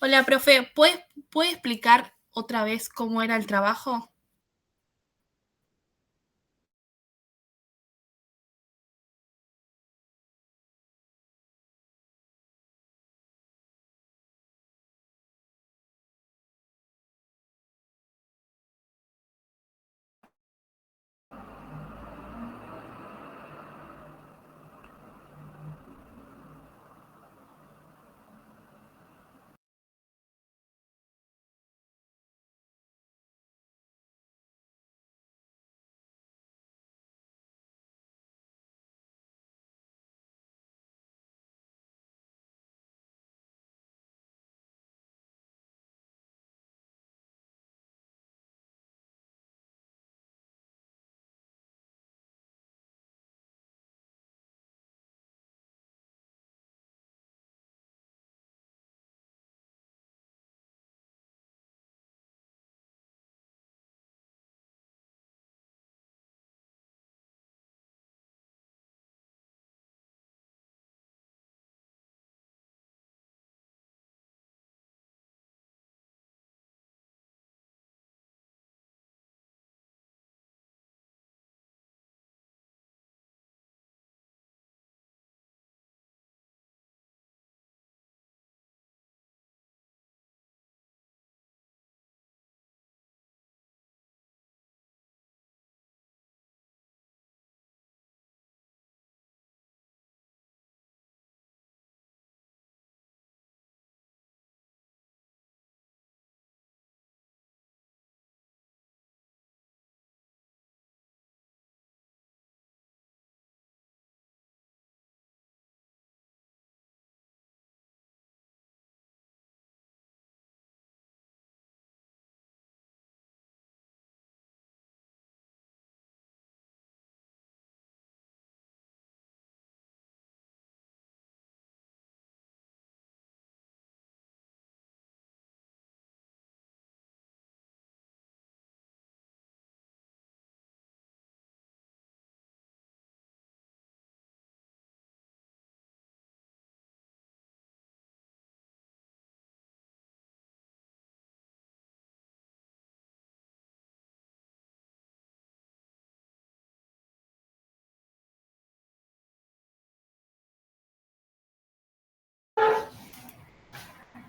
Hola, profe, ¿puede explicar otra vez cómo era el trabajo?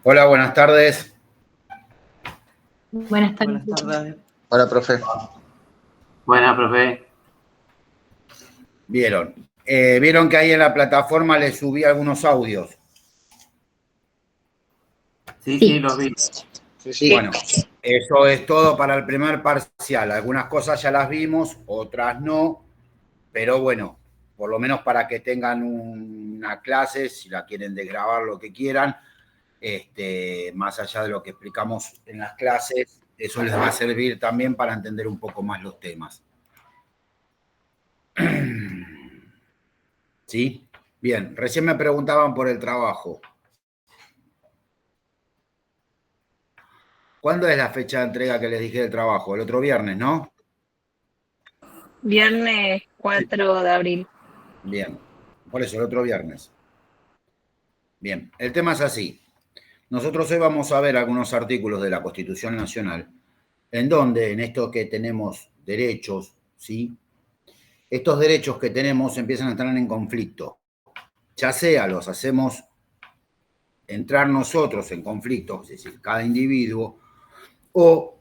Hola, buenas tardes. Buenas tardes. Buenas tardes. Hola, profe. Buenas, profe. Vieron que ahí en la plataforma les subí algunos audios. Sí, los vi. Sí. Bueno, eso es todo para el primer parcial. Algunas cosas ya las vimos, otras no, pero bueno, por lo menos para que tengan una clase, si la quieren desgrabar, lo que quieran, más allá de lo que explicamos en las clases, eso les va a servir también para entender un poco más los temas. ¿Sí? Bien, recién me preguntaban por el trabajo. ¿Cuándo es la fecha de entrega que les dije del trabajo? El otro viernes, ¿no? Viernes 4 de abril. Bien, por eso, el otro viernes. Bien, el tema es así. Nosotros hoy vamos a ver algunos artículos de la Constitución Nacional, en donde en esto que tenemos derechos, ¿sí? Estos derechos que tenemos empiezan a estar en conflicto. Ya sea los hacemos entrar nosotros en conflicto, es decir, cada individuo, o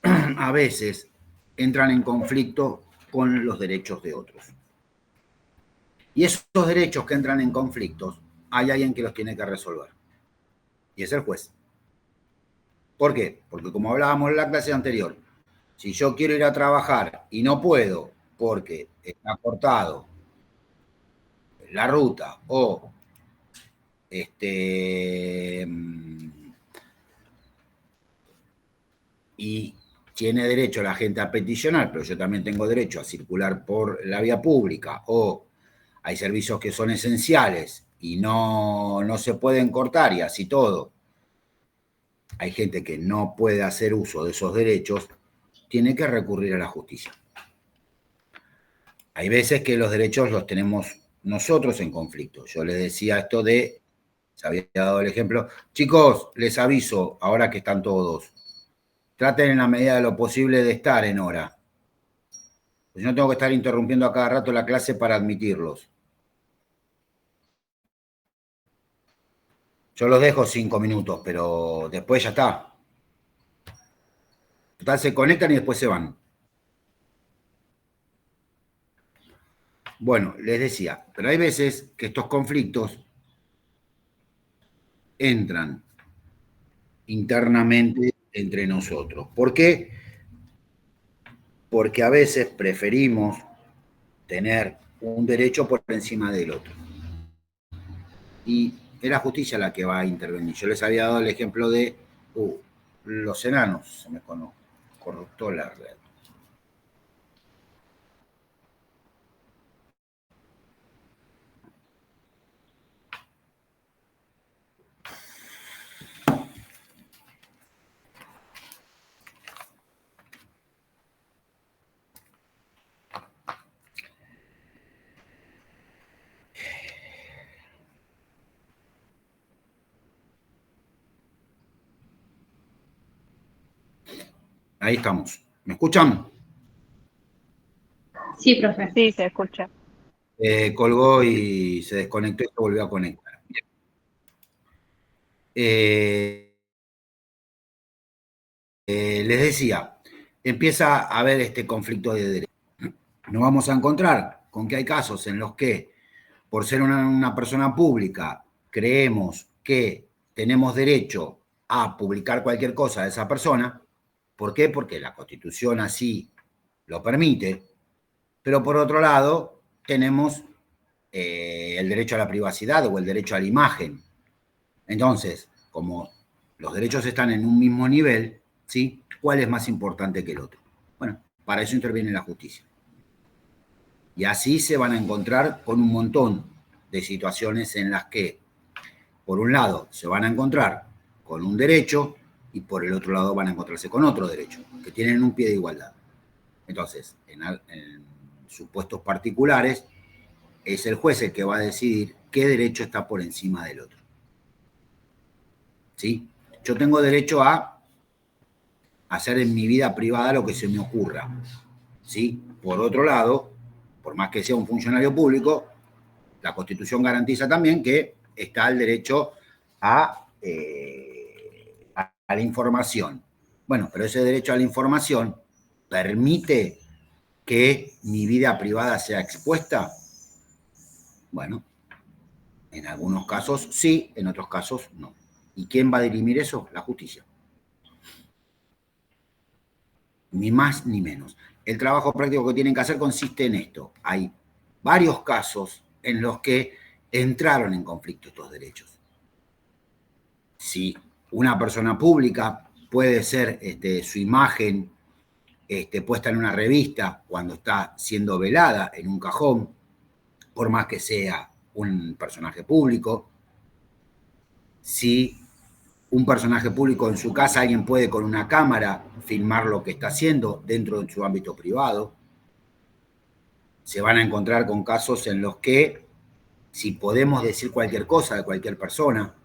a veces entran en conflicto con los derechos de otros. Y esos derechos que entran en conflictos, hay alguien que los tiene que resolver. Y es el juez. ¿Por qué? Porque como hablábamos en la clase anterior, si yo quiero ir a trabajar y no puedo porque está cortado la ruta o y tiene derecho la gente a peticionar, pero yo también tengo derecho a circular por la vía pública, o hay servicios que son esenciales y no se pueden cortar y así todo. Hay gente que no puede hacer uso de esos derechos, tiene que recurrir a la justicia. Hay veces que los derechos los tenemos nosotros en conflicto. Yo les decía esto de Se había dado el ejemplo. Chicos, les aviso, ahora que están todos, traten en la medida de lo posible de estar en hora. Pues yo no tengo que estar interrumpiendo a cada rato la clase para admitirlos. Yo los dejo 5 minutos, pero después ya está. Total, se conectan y después se van. Bueno, les decía, pero hay veces que estos conflictos entran internamente entre nosotros. ¿Por qué? Porque a veces preferimos tener un derecho por encima del otro. Y es la justicia la que va a intervenir. Yo les había dado el ejemplo de los enanos, se me corruptó la red. Ahí estamos. ¿Me escuchan? Sí, profe. Sí, se escucha. Colgó y se desconectó y se volvió a conectar. Bien. Les decía, empieza a haber este conflicto de derechos. Nos vamos a encontrar con que hay casos en los que, por ser una persona pública, creemos que tenemos derecho a publicar cualquier cosa de esa persona. ¿Por qué? Porque la Constitución así lo permite. Pero por otro lado, tenemos el derecho a la privacidad o el derecho a la imagen. Entonces, como los derechos están en un mismo nivel, ¿sí? ¿Cuál es más importante que el otro? Bueno, para eso interviene la justicia. Y así se van a encontrar con un montón de situaciones en las que, por un lado, se van a encontrar con un derecho y por el otro lado van a encontrarse con otro derecho, que tienen un pie de igualdad. Entonces, en supuestos particulares, es el juez el que va a decidir qué derecho está por encima del otro. ¿Sí? Yo tengo derecho a hacer en mi vida privada lo que se me ocurra. ¿Sí? Por otro lado, por más que sea un funcionario público, la Constitución garantiza también que está el derecho a la información. Bueno, pero ese derecho a la información permite que mi vida privada sea expuesta. Bueno, en algunos casos sí, en otros casos no. ¿Y quién va a dirimir eso? La justicia. Ni más ni menos. El trabajo práctico que tienen que hacer consiste en esto. Hay varios casos en los que entraron en conflicto estos derechos. Si una persona pública puede ser su imagen puesta en una revista cuando está siendo velada en un cajón, por más que sea un personaje público. Si un personaje público en su casa, alguien puede con una cámara filmar lo que está haciendo dentro de su ámbito privado. Se van a encontrar con casos en los que, si podemos decir cualquier cosa de cualquier persona,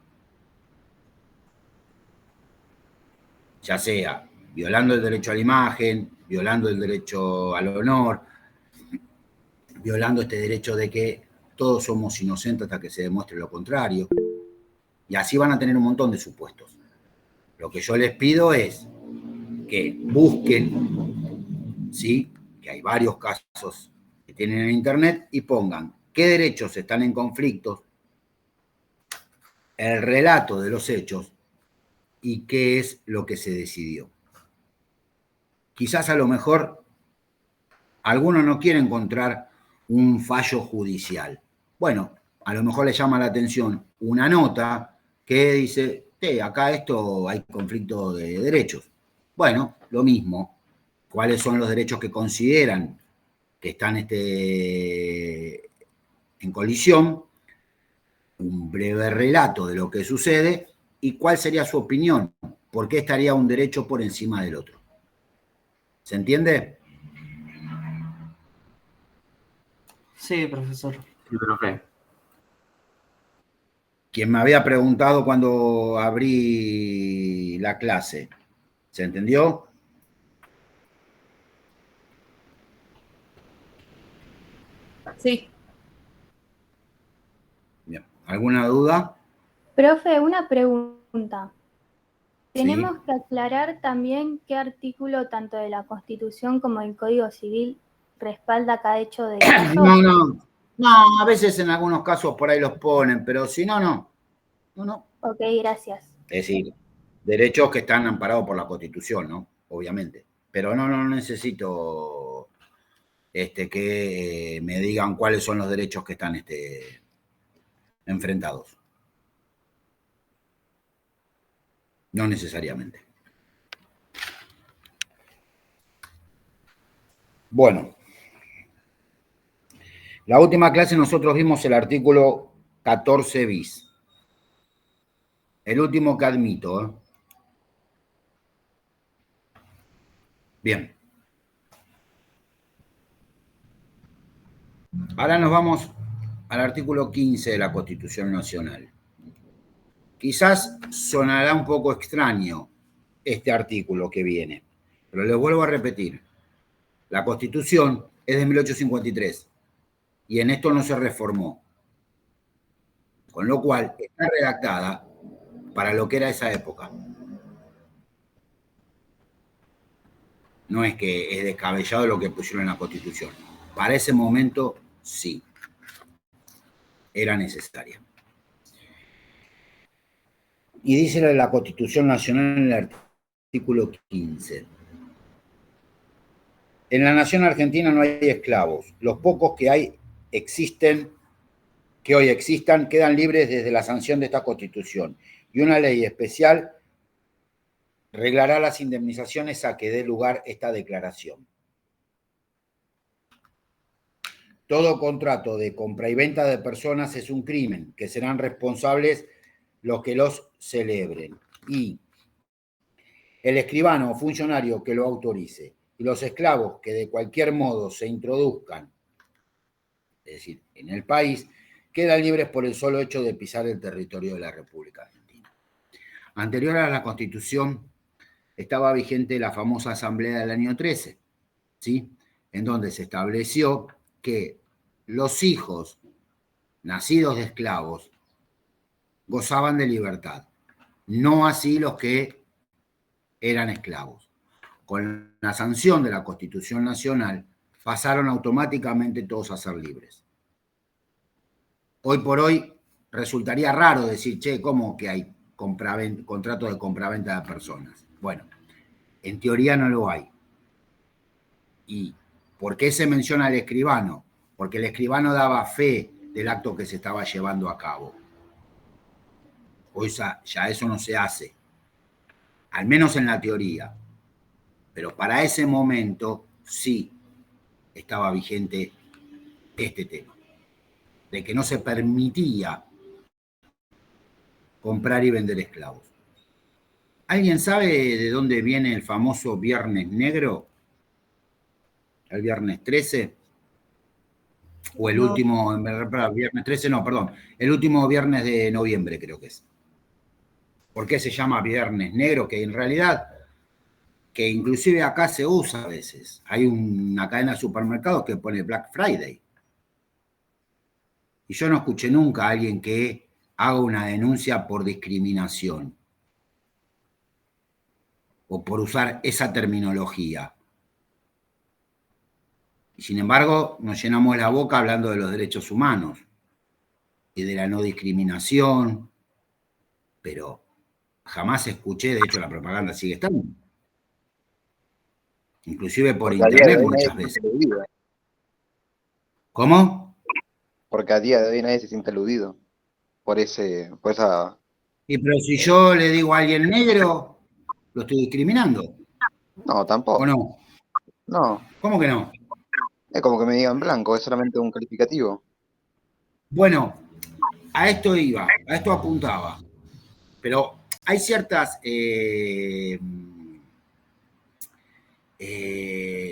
ya sea violando el derecho a la imagen, violando el derecho al honor, violando este derecho de que todos somos inocentes hasta que se demuestre lo contrario. Y así van a tener un montón de supuestos. Lo que yo les pido es que busquen, ¿sí? Que hay varios casos que tienen en Internet y pongan qué derechos están en conflicto, el relato de los hechos y qué es lo que se decidió. Quizás a lo mejor alguno no quiere encontrar un fallo judicial. Bueno, a lo mejor le llama la atención una nota que dice, acá esto hay conflicto de derechos. Bueno, lo mismo. ¿Cuáles son los derechos que consideran que están en colisión? Un breve relato de lo que sucede y cuál sería su opinión. ¿Por qué estaría un derecho por encima del otro? ¿Se entiende? Sí, profesor. Sí, profe. quien me había preguntado cuando abrí la clase. ¿Se entendió? Sí. Bien. ¿Alguna duda? Profe, una pregunta. Sí. Tenemos que aclarar también qué artículo tanto de la Constitución como del Código Civil respalda cada hecho de delito. No, a veces en algunos casos por ahí los ponen, pero si no, no. No. Ok, gracias. Es decir, derechos que están amparados por la Constitución, ¿no? Obviamente. Pero no necesito que me digan cuáles son los derechos que están enfrentados. No necesariamente. Bueno. La última clase nosotros vimos el artículo 14 bis. El último que admito, ¿eh? Bien. Ahora nos vamos al artículo 15 de la Constitución Nacional. Quizás sonará un poco extraño este artículo que viene, pero les vuelvo a repetir. La Constitución es de 1853 y en esto no se reformó. Con lo cual está redactada para lo que era esa época. No es que es descabellado lo que pusieron en la Constitución. Para ese momento, sí. Era necesaria. Y dice la Constitución Nacional en el artículo 15. En la nación argentina no hay esclavos. Los pocos que hoy existan, quedan libres desde la sanción de esta Constitución. Y una ley especial reglará las indemnizaciones a que dé lugar esta declaración. Todo contrato de compra y venta de personas es un crimen, que serán responsables los que los celebren. Y el escribano o funcionario que lo autorice y los esclavos que de cualquier modo se introduzcan, es decir, en el país, quedan libres por el solo hecho de pisar el territorio de la República Argentina. Anterior a la Constitución estaba vigente la famosa Asamblea del año 13, ¿sí? En donde se estableció que los hijos nacidos de esclavos gozaban de libertad, no así los que eran esclavos. Con la sanción de la Constitución Nacional pasaron automáticamente todos a ser libres. Hoy por hoy resultaría raro decir, che, ¿cómo que hay contratos de compraventa de personas? Bueno, en teoría no lo hay. ¿Y por qué se menciona al escribano? Porque el escribano daba fe del acto que se estaba llevando a cabo. Hoy ya eso no se hace, al menos en la teoría. Pero para ese momento sí estaba vigente este tema, de que no se permitía comprar y vender esclavos. ¿Alguien sabe de dónde viene el famoso Viernes Negro? ¿El Viernes 13? O el último, Viernes 13, no, perdón, el último viernes de noviembre creo que es. ¿Por qué se llama Viernes Negro? Que en realidad, que inclusive acá se usa a veces. Hay una cadena de supermercados que pone Black Friday. Y yo no escuché nunca a alguien que haga una denuncia por discriminación o por usar esa terminología. Y sin embargo, nos llenamos la boca hablando de los derechos humanos y de la no discriminación, pero jamás escuché, de hecho la propaganda sigue estando. Inclusive por internet muchas veces. ¿Cómo? Porque a día de hoy nadie se siente aludido por esa... Y pero si yo le digo a alguien negro, ¿lo estoy discriminando? No, tampoco. ¿O no? No. ¿Cómo que no? Es como que me digan blanco, es solamente un calificativo. Bueno, a esto iba, a esto apuntaba. Pero hay ciertas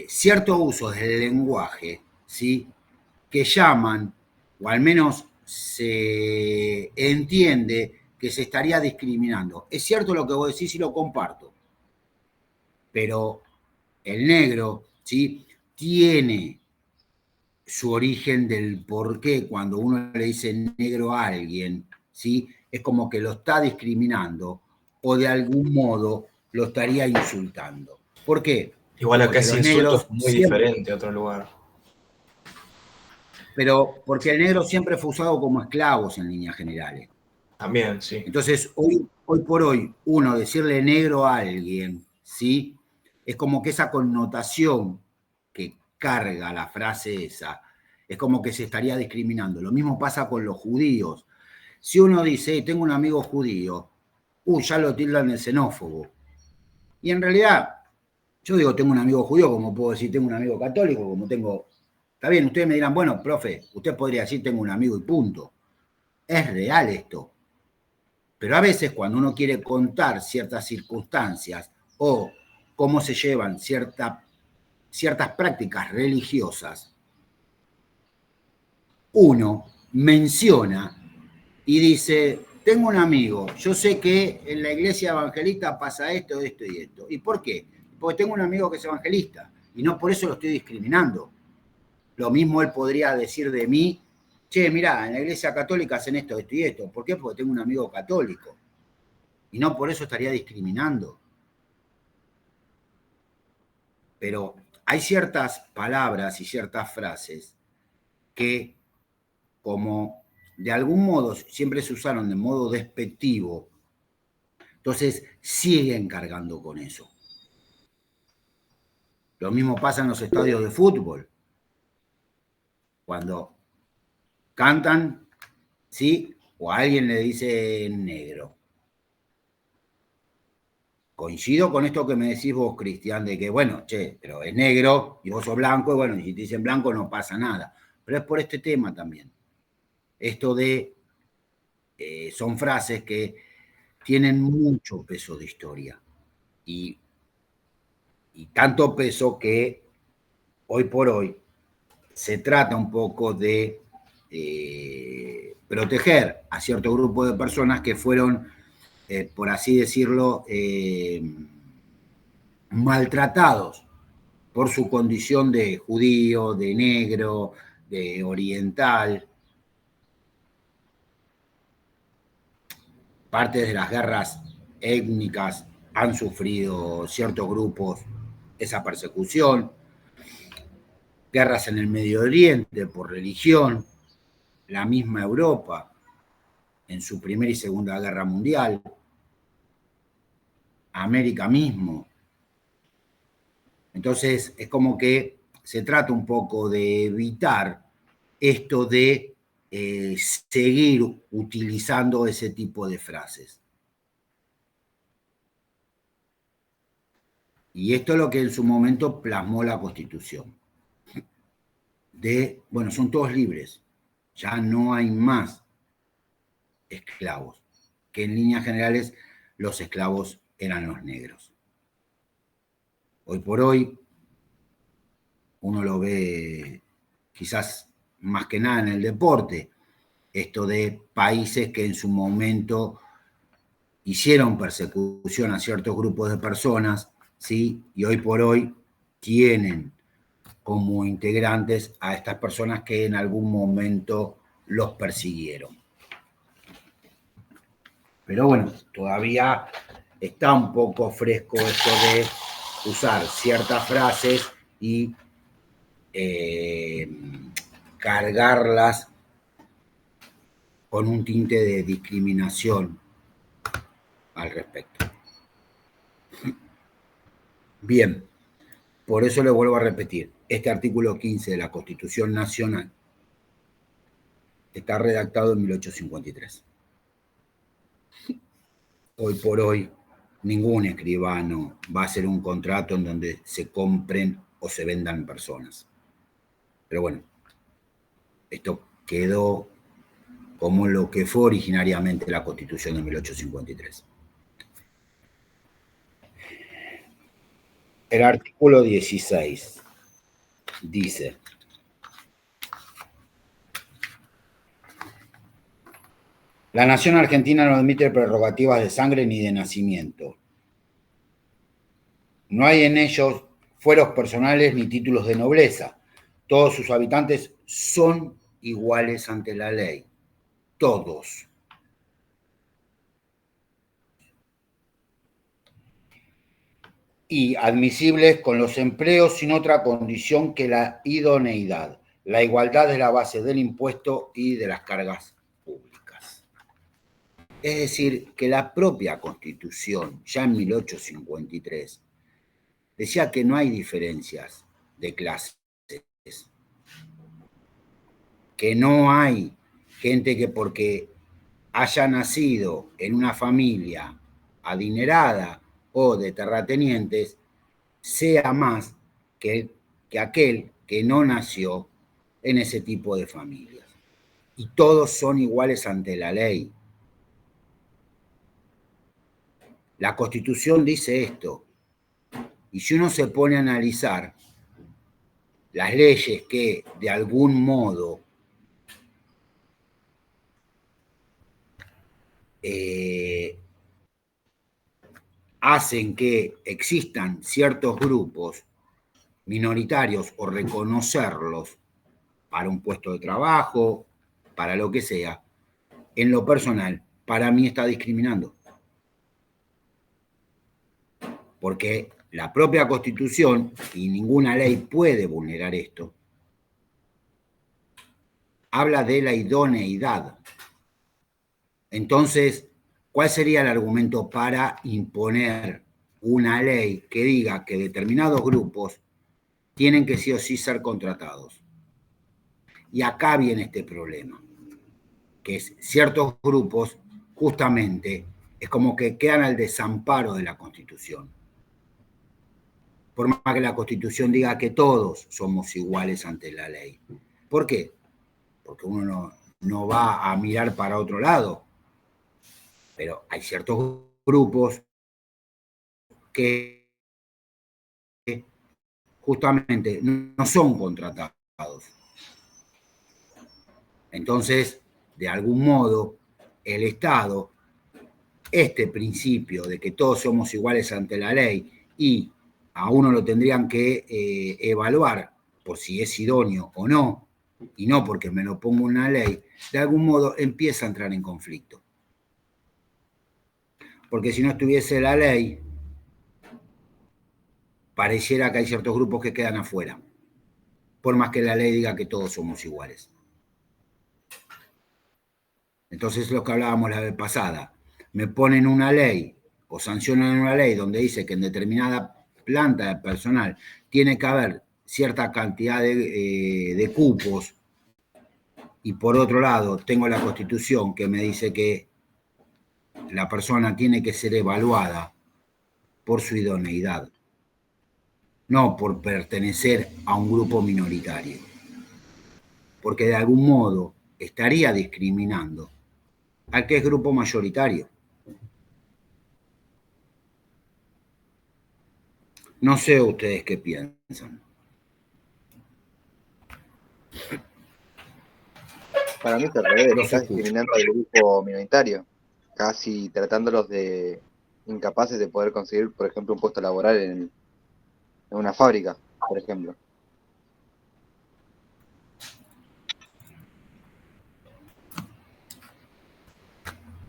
ciertos usos del lenguaje, ¿sí? Que llaman, o al menos se entiende que se estaría discriminando. Es cierto lo que vos decís y lo comparto, pero el negro, ¿sí?, tiene su origen del por qué cuando uno le dice negro a alguien, ¿sí?, es como que lo está discriminando o de algún modo lo estaría insultando. ¿Por qué? Igual acá Porque ese los insulto negros es muy siempre, diferente a otro lugar. pero porque el negro siempre fue usado como esclavos en líneas generales. También, sí. Entonces, hoy por hoy, uno decirle negro a alguien, ¿sí?, es como que esa connotación que carga la frase esa, es como que se estaría discriminando. Lo mismo pasa con los judíos. Si uno dice, tengo un amigo judío, ya lo tildan de xenófobo. Y en realidad, yo digo, tengo un amigo judío, como puedo decir, tengo un amigo católico, como tengo... Está bien, ustedes me dirán, bueno, profe, usted podría decir, tengo un amigo y punto. Es real esto. Pero a veces cuando uno quiere contar ciertas circunstancias o cómo se llevan ciertas prácticas religiosas, uno menciona y dice, tengo un amigo, yo sé que en la iglesia evangelista pasa esto, esto y esto. ¿Y por qué? Porque tengo un amigo que es evangelista y no por eso lo estoy discriminando. Lo mismo él podría decir de mí, che, mirá, en la iglesia católica hacen esto, esto y esto. ¿Por qué? Porque tengo un amigo católico. Y no por eso estaría discriminando. Pero hay ciertas palabras y ciertas frases que, como de algún modo siempre se usaron de modo despectivo, entonces siguen cargando con eso. Lo mismo pasa en los estadios de fútbol. Cuando cantan, ¿sí?, o a alguien le dice negro. Coincido con esto que me decís vos, Cristian, de que, bueno, che, pero es negro y vos sos blanco, y bueno, y si te dicen blanco no pasa nada. Pero es por este tema también. Esto de, son frases que tienen mucho peso de historia. Y tanto peso que hoy por hoy se trata un poco de proteger a cierto grupo de personas que fueron, por así decirlo, maltratados por su condición de judío, de negro, de oriental. Parte de las guerras étnicas han sufrido ciertos grupos esa persecución. Guerras en el Medio Oriente por religión, la misma Europa en su Primera y Segunda Guerra Mundial, América mismo. Entonces es como que se trata un poco de evitar esto de seguir utilizando ese tipo de frases. Y esto es lo que en su momento plasmó la Constitución. Bueno, son todos libres, ya no hay más esclavos, que en líneas generales los esclavos eran los negros. Hoy por hoy, uno lo ve quizás más que nada en el deporte, esto de países que en su momento hicieron persecución a ciertos grupos de personas, ¿sí?, y hoy por hoy tienen como integrantes a estas personas que en algún momento los persiguieron. Pero bueno, todavía está un poco fresco esto de usar ciertas frases y cargarlas con un tinte de discriminación al respecto. Bien, por eso le vuelvo a repetir, este artículo 15 de la Constitución Nacional está redactado en 1853. Hoy por hoy, ningún escribano va a hacer un contrato en donde se compren o se vendan personas. Pero bueno, esto quedó como lo que fue originariamente la Constitución de 1853. El artículo 16 dice: La nación argentina no admite prerrogativas de sangre ni de nacimiento. No hay en ellos fueros personales ni títulos de nobleza. Todos sus habitantes son iguales ante la ley. Todos. Y admisibles con los empleos sin otra condición que la idoneidad. La igualdad es la base del impuesto y de las cargas públicas. Es decir, que la propia Constitución, ya en 1853, decía que no hay diferencias de clases, que no hay gente que porque haya nacido en una familia adinerada o de terratenientes, sea más que aquel que no nació en ese tipo de familias. Y todos son iguales ante la ley. La Constitución dice esto. Y si uno se pone a analizar las leyes que de algún modo hacen que existan ciertos grupos minoritarios o reconocerlos para un puesto de trabajo, para lo que sea, en lo personal, para mí está discriminando. Porque la propia Constitución, y ninguna ley puede vulnerar esto, habla de la idoneidad. Entonces, ¿cuál sería el argumento para imponer una ley que diga que determinados grupos tienen que sí o sí ser contratados? Y acá viene este problema, que es ciertos grupos justamente es como que quedan al desamparo de la Constitución. Por más que la Constitución diga que todos somos iguales ante la ley. ¿Por qué? Porque uno no va a mirar para otro lado. Pero hay ciertos grupos que justamente no son contratados. Entonces, de algún modo, el Estado, este principio de que todos somos iguales ante la ley y a uno lo tendrían que evaluar por si es idóneo o no, y no porque me lo pongo en una ley, de algún modo empieza a entrar en conflicto. Porque si no estuviese la ley, pareciera que hay ciertos grupos que quedan afuera, por más que la ley diga que todos somos iguales. Entonces, lo que hablábamos la vez pasada, me ponen una ley o sancionan una ley donde dice que en determinada planta de personal tiene que haber cierta cantidad de cupos, y por otro lado tengo la Constitución que me dice que la persona tiene que ser evaluada por su idoneidad, no por pertenecer a un grupo minoritario, porque de algún modo estaría discriminando al que es grupo mayoritario. No sé ustedes qué piensan. Para mí es al revés, estás discriminando al grupo minoritario, casi tratándolos de incapaces de poder conseguir, por ejemplo, un puesto laboral en una fábrica, por ejemplo.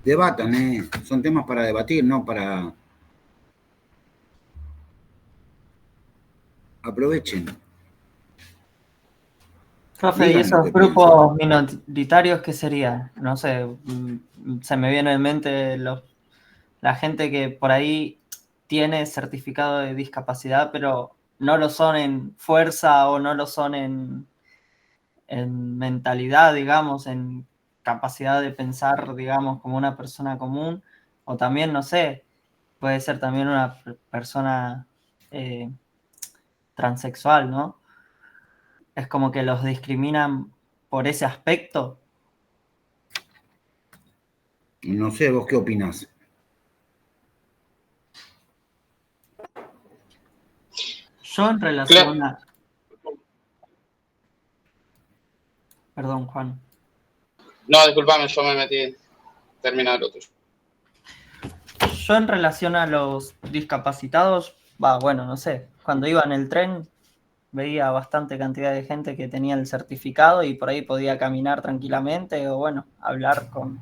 Debatan, son temas para debatir, no para... Aprovechen. Profe, ¿y esos grupos minoritarios qué sería? No sé, se me viene en mente la gente que por ahí tiene certificado de discapacidad, pero no lo son en fuerza o no lo son en mentalidad, digamos, en capacidad de pensar, digamos, como una persona común, o también, no sé, puede ser también una persona transexual, ¿no? Es como que los discriminan por ese aspecto. No sé, ¿vos qué opinás? Yo en relación a... Perdón, Juan. No, disculpame, yo me metí. termina lo tuyo. Yo en relación a los discapacitados, bueno, no sé, cuando iba en el tren veía bastante cantidad de gente que tenía el certificado y por ahí podía caminar tranquilamente o bueno, hablar con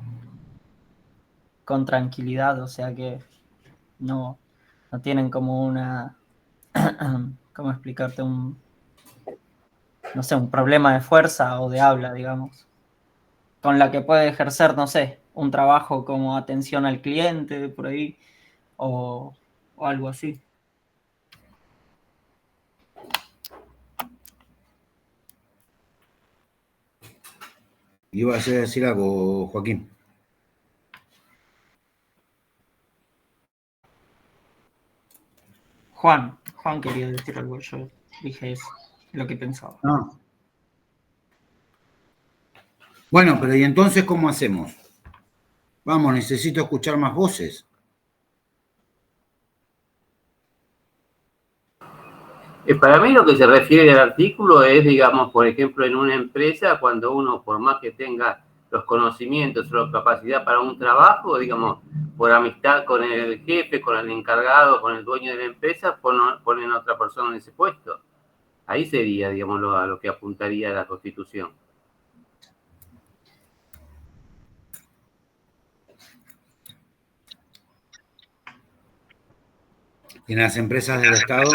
tranquilidad, o sea que no tienen como una, ¿cómo explicarte? No sé, un problema de fuerza o de habla, digamos, con la que puede ejercer, no sé, un trabajo como atención al cliente, por ahí, o algo así. ¿Ibas a decir algo, Joaquín? Juan quería decir algo, yo dije eso, lo que pensaba. Ah. Bueno, pero ¿y entonces cómo hacemos? Vamos, necesito escuchar más voces. Para mí lo que se refiere al artículo es, digamos, por ejemplo, en una empresa, cuando uno, por más que tenga los conocimientos o la capacidad para un trabajo, digamos, por amistad con el jefe, con el encargado, con el dueño de la empresa, ponen a otra persona en ese puesto. Ahí sería, digamos, a lo que apuntaría la Constitución. ¿Y en las empresas del Estado?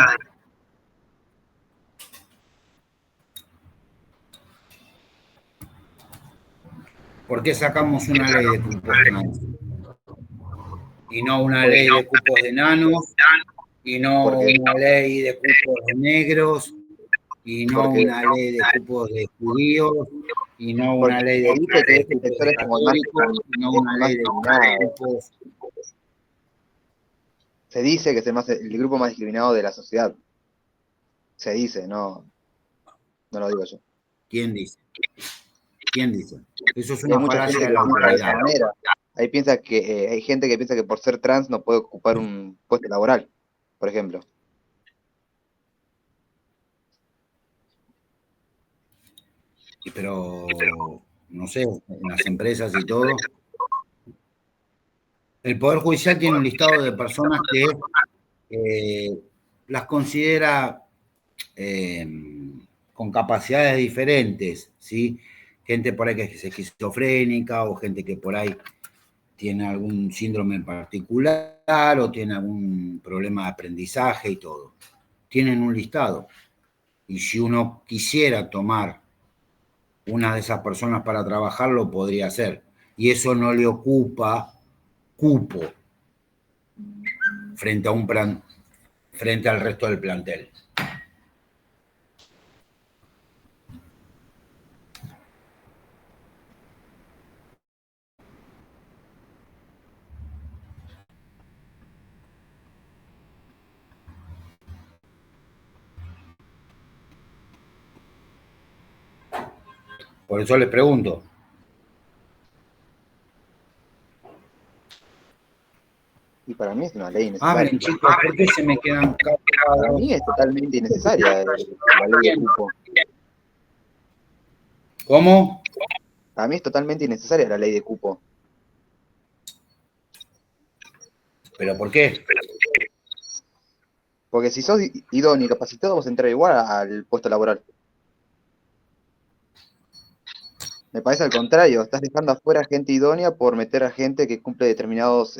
¿Por qué sacamos una ley de cupos trans? Y no una ley de cupos de enanos, y no una ley de cupos de negros, y no una ley de cupos de judíos, y no una ley de cupos de católicos, y no una ley de cupos. Se dice que es el grupo más discriminado de la sociedad. Se dice, no lo digo yo. ¿Quién dice? ¿Quién dice? Eso es una falacia de la autoridad. Hay gente que piensa que por ser trans no puede ocupar un puesto laboral, por ejemplo. Pero, no sé, en las empresas y todo. El Poder Judicial tiene un listado de personas que las considera con capacidades diferentes, ¿sí? Gente por ahí que es esquizofrénica o gente que por ahí tiene algún síndrome en particular o tiene algún problema de aprendizaje y todo. Tienen un listado. Y si uno quisiera tomar una de esas personas para trabajar, lo podría hacer. Y eso no le ocupa cupo frente al resto del plantel. Por eso les pregunto. Y para mí es una ley innecesaria. Hablen, chicos, ¿por qué se me quedan callados? Para mí es totalmente innecesaria la ley de cupo. ¿Cómo? Para mí es totalmente innecesaria la ley de cupo. ¿Pero por qué? Porque si sos idóneo y capacitado, vas a entrar igual al puesto laboral. Me parece al contrario, estás dejando afuera gente idónea por meter a gente que cumple determinados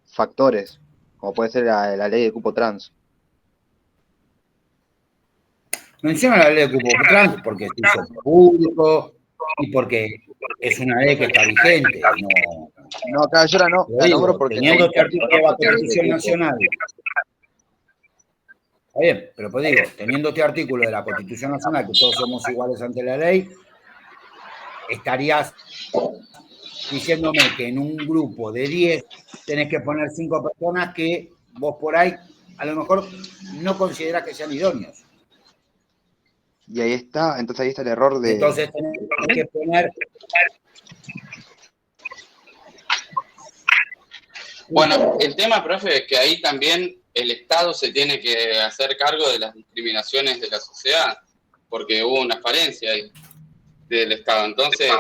factores, como puede ser la ley de cupo trans. Menciona la ley de cupo trans porque se hizo público y porque es una ley que está vigente. No, acá yo no. La nombro porque teniendo este artículo de la Constitución Nacional. Está bien, pero pues digo, teniendo este artículo de la Constitución Nacional, que todos somos iguales ante la ley, estarías diciéndome que en un grupo de 10 tenés que poner 5 personas que vos por ahí a lo mejor no considerás que sean idóneos. Y ahí está el error de... Entonces tenés que poner... Bueno, el tema, profe, es que ahí también el Estado se tiene que hacer cargo de las discriminaciones de la sociedad, porque hubo una falencia ahí del Estado. Entonces,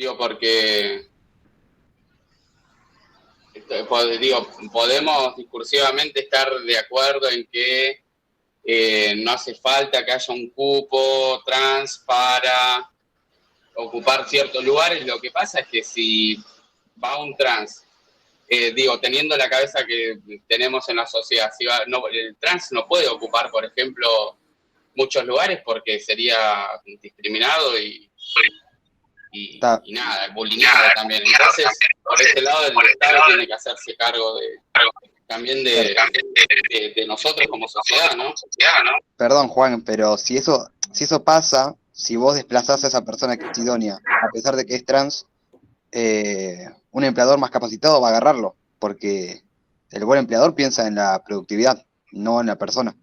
Digo, porque, digo, podemos discursivamente estar de acuerdo en que no hace falta que haya un cupo trans para ocupar ciertos lugares. Lo que pasa es que si va un trans, digo, teniendo la cabeza que tenemos en la sociedad, si va, no, el trans no puede ocupar, por ejemplo, muchos lugares porque sería discriminado y nada, bullyingado también. Entonces, por ese lado, el Estado tiene que hacerse cargo también de nosotros como sociedad, ¿no? Perdón, Juan, pero si eso pasa, si vos desplazás a esa persona que es idónea, a pesar de que es trans, un empleador más capacitado va a agarrarlo, porque el buen empleador piensa en la productividad, no en la persona.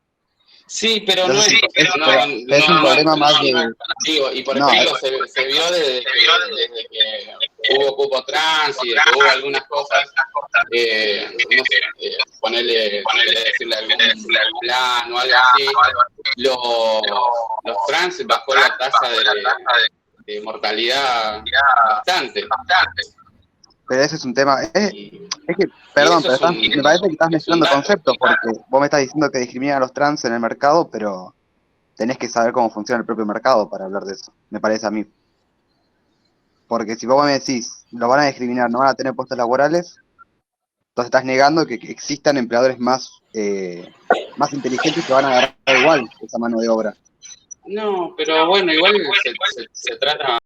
Sí, pero Entonces, no es un problema más de... Digo, y por ejemplo, se vio desde que hubo cupo trans y de que hubo algunas cosas, no sé, ponerle decirle algún plan o algo así, los trans bajó la tasa de mortalidad bastante. Pero ese es un tema... Es que, perdón, pero me parece que estás mezclando conceptos, porque vos me estás diciendo que discriminan a los trans en el mercado, pero tenés que saber cómo funciona el propio mercado para hablar de eso, me parece a mí. Porque si vos me decís, lo van a discriminar, no van a tener puestos laborales, entonces estás negando que existan empleadores más inteligentes que van a agarrar igual esa mano de obra. No, pero bueno, igual se trata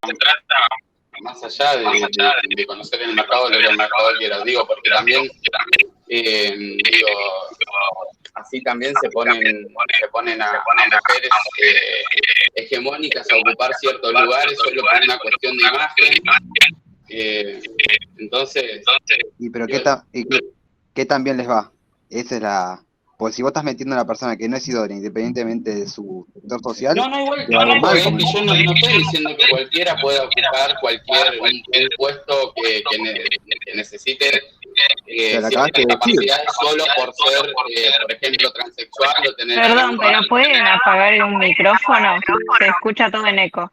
más allá de conocer el mercado de lo que el mercado quiera, digo, porque también digo, así también se ponen a mujeres hegemónicas a ocupar ciertos lugares solo por una cuestión de imagen. Entonces... ¿Y pero qué tan bien les va? Esa es la... Pues si vos estás metiendo a una persona que no es idónea, independientemente de su sector social... No, igual, yo no estoy diciendo que cualquiera pueda ocupar un puesto que necesite ciertas capacidades solo por ser, por ejemplo, transexual o tener... Perdón, pero ¿pueden apagar un micrófono? Se escucha todo en eco.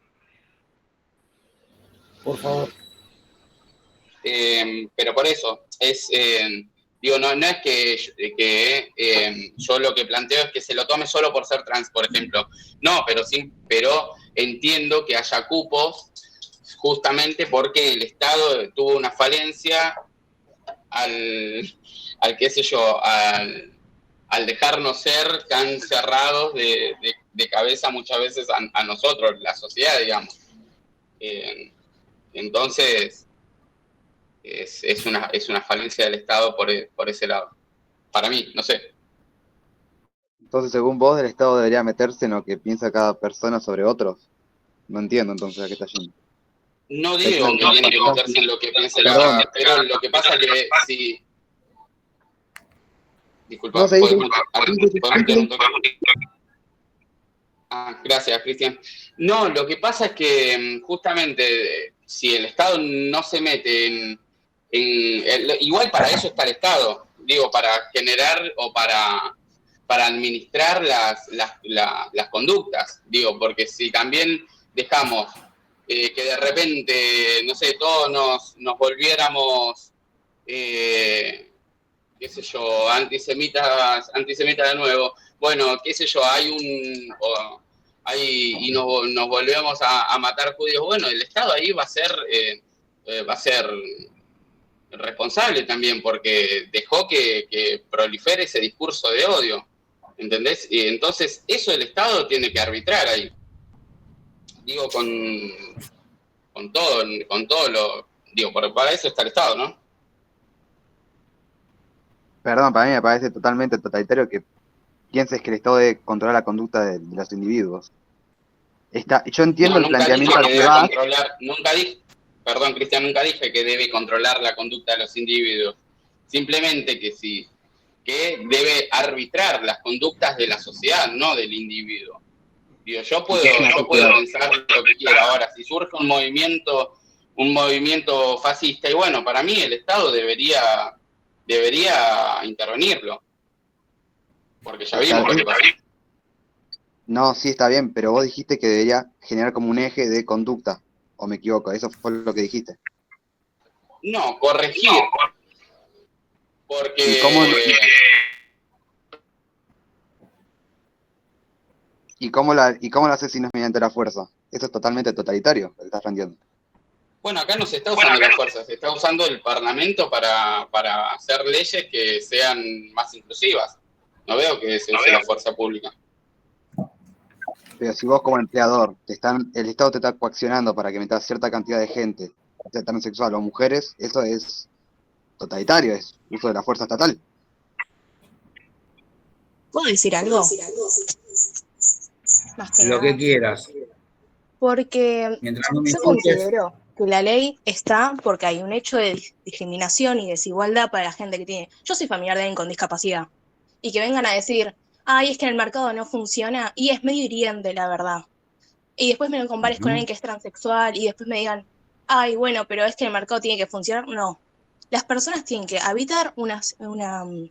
Por favor. Pero por eso, digo, no es que yo lo que planteo es que se lo tome solo por ser trans, por ejemplo. No, pero entiendo que haya cupos justamente porque el Estado tuvo una falencia al qué sé yo, al dejarnos ser tan cerrados de cabeza muchas veces a nosotros, la sociedad, digamos. Entonces... Es una falencia del Estado por ese lado. Para mí, no sé. Entonces, según vos, el Estado debería meterse en lo que piensa cada persona sobre otros. No entiendo entonces a qué está yendo. No digo que tiene que meterse en lo que piense cada, pero lo que pasa es que si... Disculpa, ¿podemos gracias, Cristian. No, lo que pasa es que justamente si el Estado no se mete igual para eso está el Estado, digo, para generar o para administrar las conductas, digo, porque si también dejamos que de repente, no sé, todos nos volviéramos, qué sé yo, antisemitas de nuevo, bueno, qué sé yo, y nos volvemos a matar judíos, bueno, el Estado ahí va a ser responsable también, porque dejó que prolifere ese discurso de odio, ¿entendés? Y entonces eso el Estado tiene que arbitrar ahí. Digo, con todo lo... Digo, para eso está el Estado, ¿no? Perdón, para mí me parece totalmente totalitario que pienses que el Estado debe controlar la conducta de los individuos. Yo entiendo el planteamiento al que va... Perdón, Cristian, nunca dije que debe controlar la conducta de los individuos. Simplemente que debe arbitrar las conductas de la sociedad, no del individuo. Digo, yo puedo pensar lo que quiera. Ahora, si surge un movimiento fascista, y bueno, para mí el Estado debería intervenirlo. Porque ya vimos lo que pasó. No, sí, está bien, pero vos dijiste que debería generar como un eje de conducta. ¿O me equivoco? Eso fue lo que dijiste. No, corregir. Porque... ¿Y cómo la asesinas mediante la fuerza? Eso es totalmente totalitario, lo que estás planteando. Bueno, acá no se está usando la fuerza, se está usando el Parlamento para hacer leyes que sean más inclusivas. No veo que se use la fuerza pública. Pero si vos como empleador, el Estado te está coaccionando para que metas cierta cantidad de gente, sea transexual o mujeres, eso es totalitario, es uso de la fuerza estatal. ¿Puedo decir algo? Más que Lo nada. que quieras. Porque Mientras no me yo insultes. considero que la ley está porque hay un hecho de discriminación y desigualdad para la gente que tiene. Yo soy familiar de alguien con discapacidad. Y que vengan a decir, ay, es que en el mercado no funciona, y es medio hiriente, la verdad. Y después me lo compares con alguien que es transexual y después me digan, ay, bueno, pero es que el mercado tiene que funcionar. No. Las personas tienen que habitar un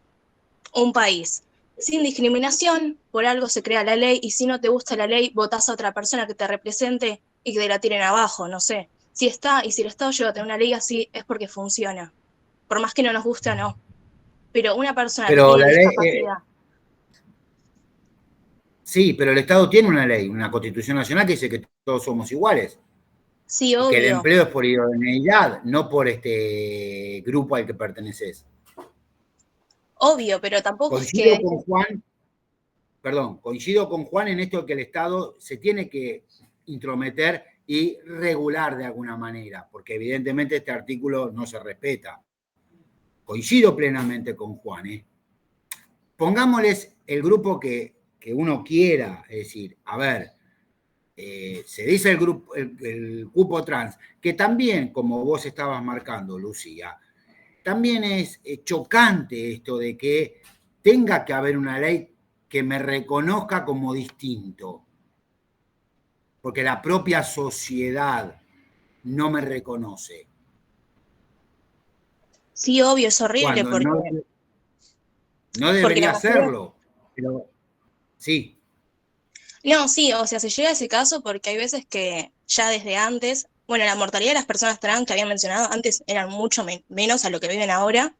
país sin discriminación, por algo se crea la ley, y si no te gusta la ley, votás a otra persona que te represente y que te la tiren abajo, no sé. Si el Estado llega a tener una ley así, es porque funciona. Por más que no nos guste o no. Pero una persona que Pero tiene la ley, discapacidad... sí, pero el Estado tiene una ley, una Constitución Nacional que dice que todos somos iguales. Sí, Y que el obvio. empleo es por idoneidad, no por este grupo al que perteneces. Obvio, pero tampoco Coincido es que... con Juan, coincido con Juan en esto de que el Estado se tiene que intrometer y regular de alguna manera, porque evidentemente este artículo no se respeta. Coincido plenamente con Juan. Pongámosles el grupo que uno quiera, es decir, a ver, se dice el cupo trans, que también, como vos estabas marcando, Lucía, también es chocante esto de que tenga que haber una ley que me reconozca como distinto, porque la propia sociedad no me reconoce. Sí, obvio, es horrible Cuando porque... no debería hacerlo, pero sí. No, sí, o sea, se llega a ese caso porque hay veces que ya desde antes, bueno, la mortalidad de las personas trans que habían mencionado antes eran mucho menos a lo que viven ahora,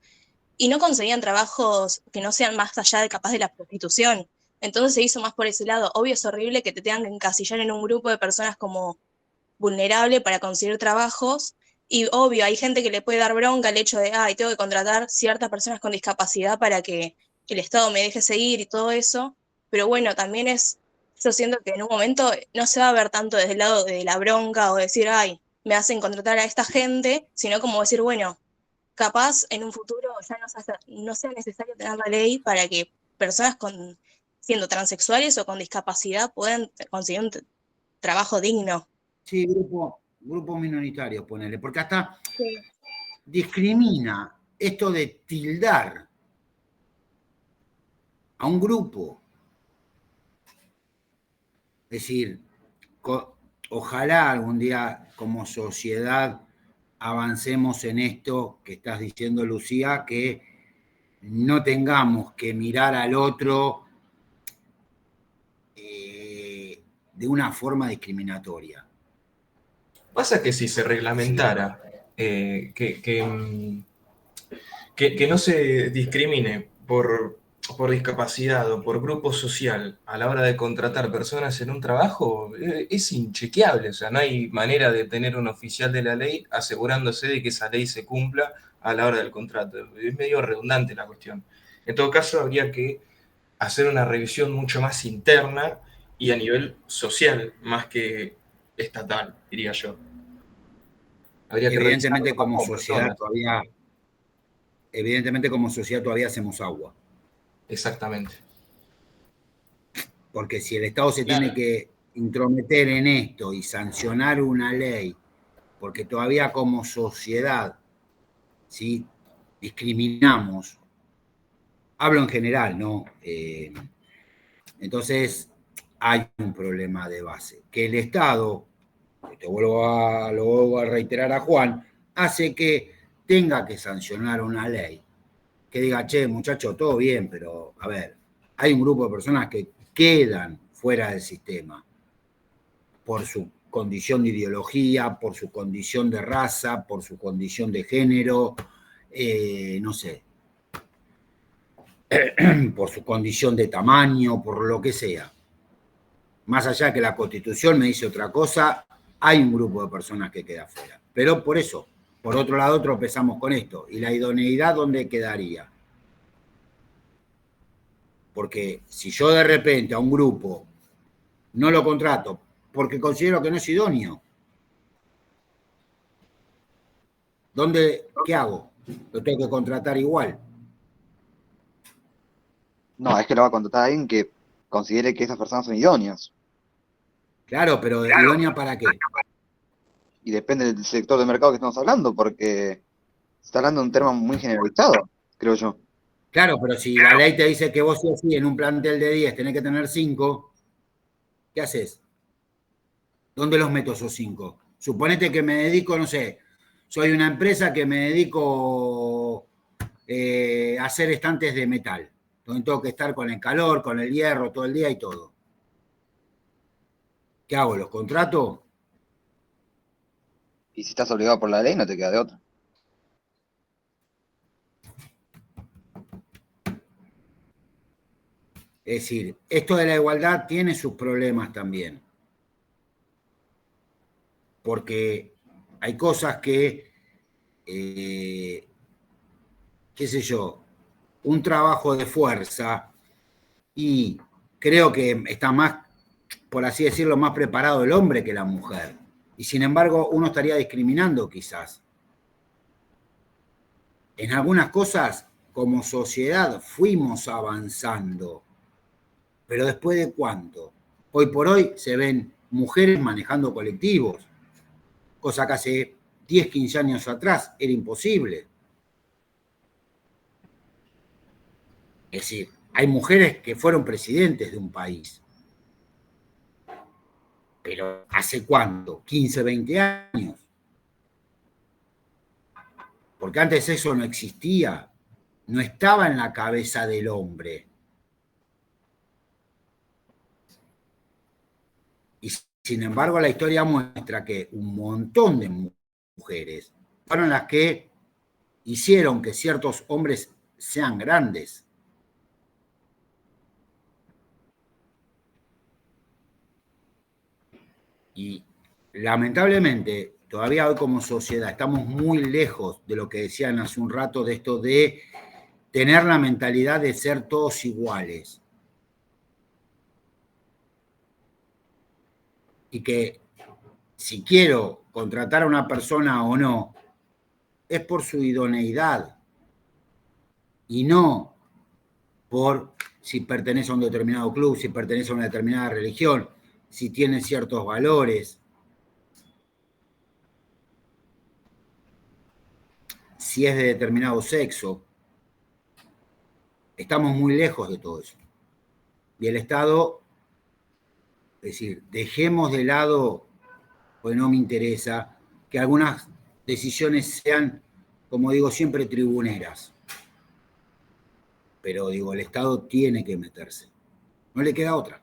y no conseguían trabajos que no sean más allá de capaz de la prostitución. Entonces se hizo más por ese lado. Obvio es horrible que te tengan que encasillar en un grupo de personas como vulnerable para conseguir trabajos, y obvio, hay gente que le puede dar bronca el hecho de, ay, tengo que contratar ciertas personas con discapacidad para que el Estado me deje seguir y todo eso, pero bueno, también yo siento que en un momento no se va a ver tanto desde el lado de la bronca o decir, ay, me hacen contratar a esta gente, sino como decir, bueno, capaz en un futuro ya no sea necesario tener la ley para que personas siendo transexuales o con discapacidad puedan conseguir un trabajo digno. Sí, grupos minoritarios, ponele, porque hasta Sí. discrimina esto de tildar a un grupo. Es decir, ojalá algún día como sociedad avancemos en esto que estás diciendo, Lucía, que no tengamos que mirar al otro de una forma discriminatoria. Pasa que si se reglamentara que no se discrimine por discapacidad o por grupo social a la hora de contratar personas en un trabajo, es inchequeable. O sea, no hay manera de tener un oficial de la ley asegurándose de que esa ley se cumpla a la hora del contrato. Es medio redundante la cuestión. En todo caso, habría que hacer una revisión mucho más interna y a nivel social, más que estatal, diría yo. Habría que Evidentemente revisarlo como con sociedad personas. todavía hacemos agua. Exactamente. Porque si el Estado se tiene que intrometer en esto y sancionar una ley, porque todavía como sociedad, ¿sí?, discriminamos, hablo en general, ¿no? Entonces hay un problema de base, que el Estado, lo vuelvo a reiterar a Juan, hace que tenga que sancionar una ley que diga, che, muchacho, todo bien, pero a ver, hay un grupo de personas que quedan fuera del sistema por su condición de ideología, por su condición de raza, por su condición de género, no sé, por su condición de tamaño, por lo que sea. Más allá de que la Constitución me dice otra cosa, hay un grupo de personas que queda fuera. Pero por eso, por otro lado, tropezamos con esto. ¿Y la idoneidad dónde quedaría? Porque si yo de repente a un grupo no lo contrato porque considero que no es idóneo, ¿qué hago? ¿Lo tengo que contratar igual? No, es que lo va a contratar a alguien que considere que esas personas son idóneas. Claro, pero ¿idónea para qué? Y depende del sector de mercado que estamos hablando, porque se está hablando de un tema muy generalizado, creo yo. Claro, pero si la ley te dice que vos sí o sí en un plantel de 10 tenés que tener 5, ¿qué haces? ¿Dónde los meto esos 5? Suponete que me dedico, no sé, soy una empresa que me dedico a hacer estantes de metal, donde tengo que estar con el calor, con el hierro todo el día y todo. ¿Qué hago? ¿Los contrato? Y si estás obligado por la ley, no te queda de otra. Es decir, esto de la igualdad tiene sus problemas también. Porque hay cosas que, qué sé yo, un trabajo de fuerza, y creo que está más, por así decirlo, más preparado el hombre que la mujer. Y sin embargo, uno estaría discriminando quizás. En algunas cosas, como sociedad, fuimos avanzando. Pero ¿después de cuánto? Hoy por hoy se ven mujeres manejando colectivos, cosa que hace 10, 15 años atrás era imposible. Es decir, hay mujeres que fueron presidentes de un país. Pero ¿hace cuánto? 15, 20 años. Porque antes eso no existía, no estaba en la cabeza del hombre. Y sin embargo, la historia muestra que un montón de mujeres fueron las que hicieron que ciertos hombres sean grandes. Y lamentablemente, todavía hoy como sociedad estamos muy lejos de lo que decían hace un rato, de esto de tener la mentalidad de ser todos iguales. Y que si quiero contratar a una persona o no, es por su idoneidad y no por si pertenece a un determinado club, si pertenece a una determinada religión, si tiene ciertos valores, si es de determinado sexo. Estamos muy lejos de todo eso. Y el Estado, es decir, dejemos de lado, pues no me interesa, que algunas decisiones sean, como digo siempre, tribuneras. Pero digo, el Estado tiene que meterse. No le queda otra.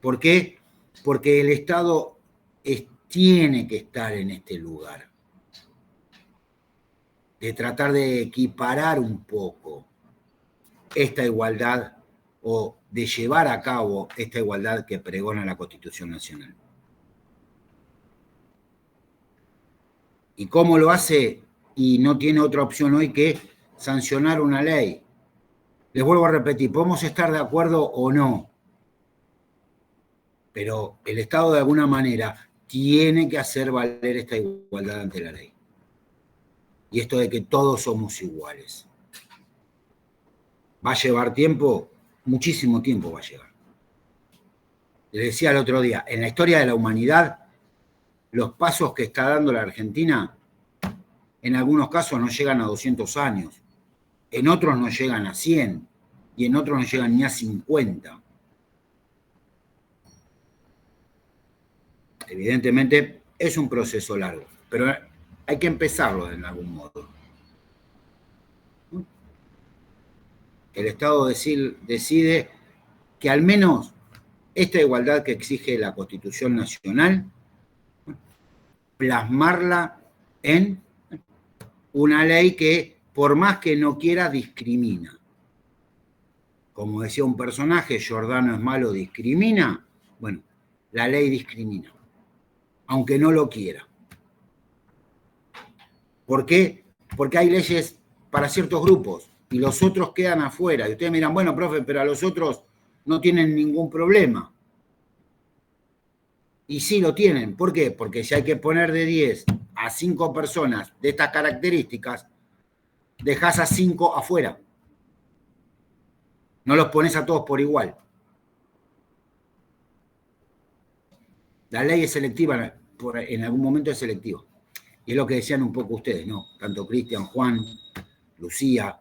¿Por qué? Porque el Estado tiene que estar en este lugar. De tratar de equiparar un poco esta igualdad o de llevar a cabo esta igualdad que pregona la Constitución Nacional. ¿Y cómo lo hace? Y no tiene otra opción hoy que sancionar una ley. Les vuelvo a repetir, podemos estar de acuerdo o no, pero el Estado de alguna manera tiene que hacer valer esta igualdad ante la ley. Y esto de que todos somos iguales. ¿Va a llevar tiempo? Muchísimo tiempo va a llevar. Les decía el otro día, en la historia de la humanidad, los pasos que está dando la Argentina, en algunos casos no llegan a 200 años, en otros no llegan a 100, y en otros no llegan ni a 50. Evidentemente es un proceso largo, pero hay que empezarlo en algún modo. El Estado decide que al menos esta igualdad que exige la Constitución Nacional, plasmarla en una ley que, por más que no quiera, discrimina. Como decía un personaje, Giordano es malo, discrimina. Bueno, la ley discrimina, aunque no lo quiera. ¿Por qué? Porque hay leyes para ciertos grupos y los otros quedan afuera. Y ustedes miran, bueno, profe, pero a los otros no tienen ningún problema. Y sí lo tienen. ¿Por qué? Porque si hay que poner de 10 a 5 personas de estas características, dejás a 5 afuera. No los pones a todos por igual. La ley es selectiva, en algún momento es selectiva. Y es lo que decían un poco ustedes, ¿no? Tanto Cristian, Juan, Lucía.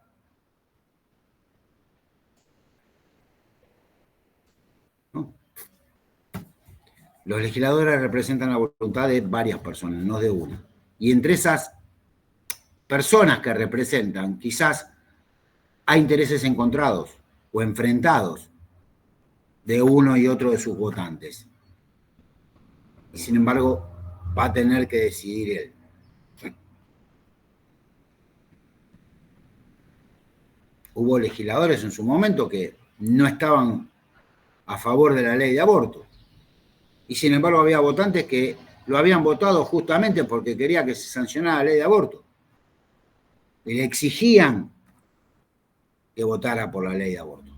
¿No? Los legisladores representan la voluntad de varias personas, no de una. Y entre esas personas que representan, quizás hay intereses encontrados o enfrentados de uno y otro de sus votantes. Y sin embargo, va a tener que decidir él. Hubo legisladores en su momento que no estaban a favor de la ley de aborto. Y sin embargo había votantes que lo habían votado justamente porque quería que se sancionara la ley de aborto. Y le exigían que votara por la ley de aborto.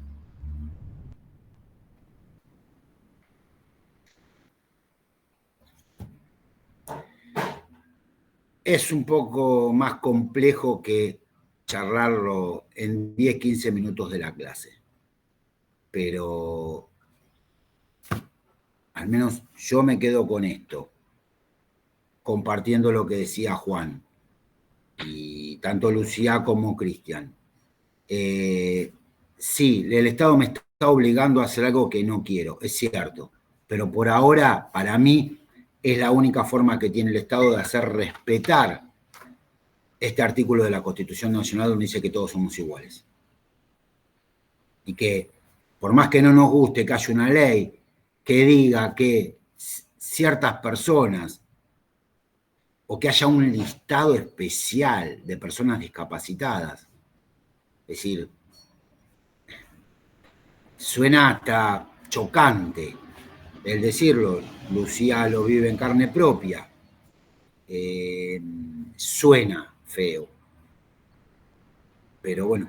Es un poco más complejo que charlarlo en 10, 15 minutos de la clase. Pero al menos yo me quedo con esto, compartiendo lo que decía Juan, y tanto Lucía como Cristian. Sí, el Estado me está obligando a hacer algo que no quiero, es cierto, pero por ahora, para mí, es la única forma que tiene el Estado de hacer respetar este artículo de la Constitución Nacional donde dice que todos somos iguales. Y que, por más que no nos guste que haya una ley que diga que ciertas personas, o que haya un listado especial de personas discapacitadas, es decir, suena hasta chocante el decirlo. Lucía lo vive en carne propia. Suena feo. Pero bueno,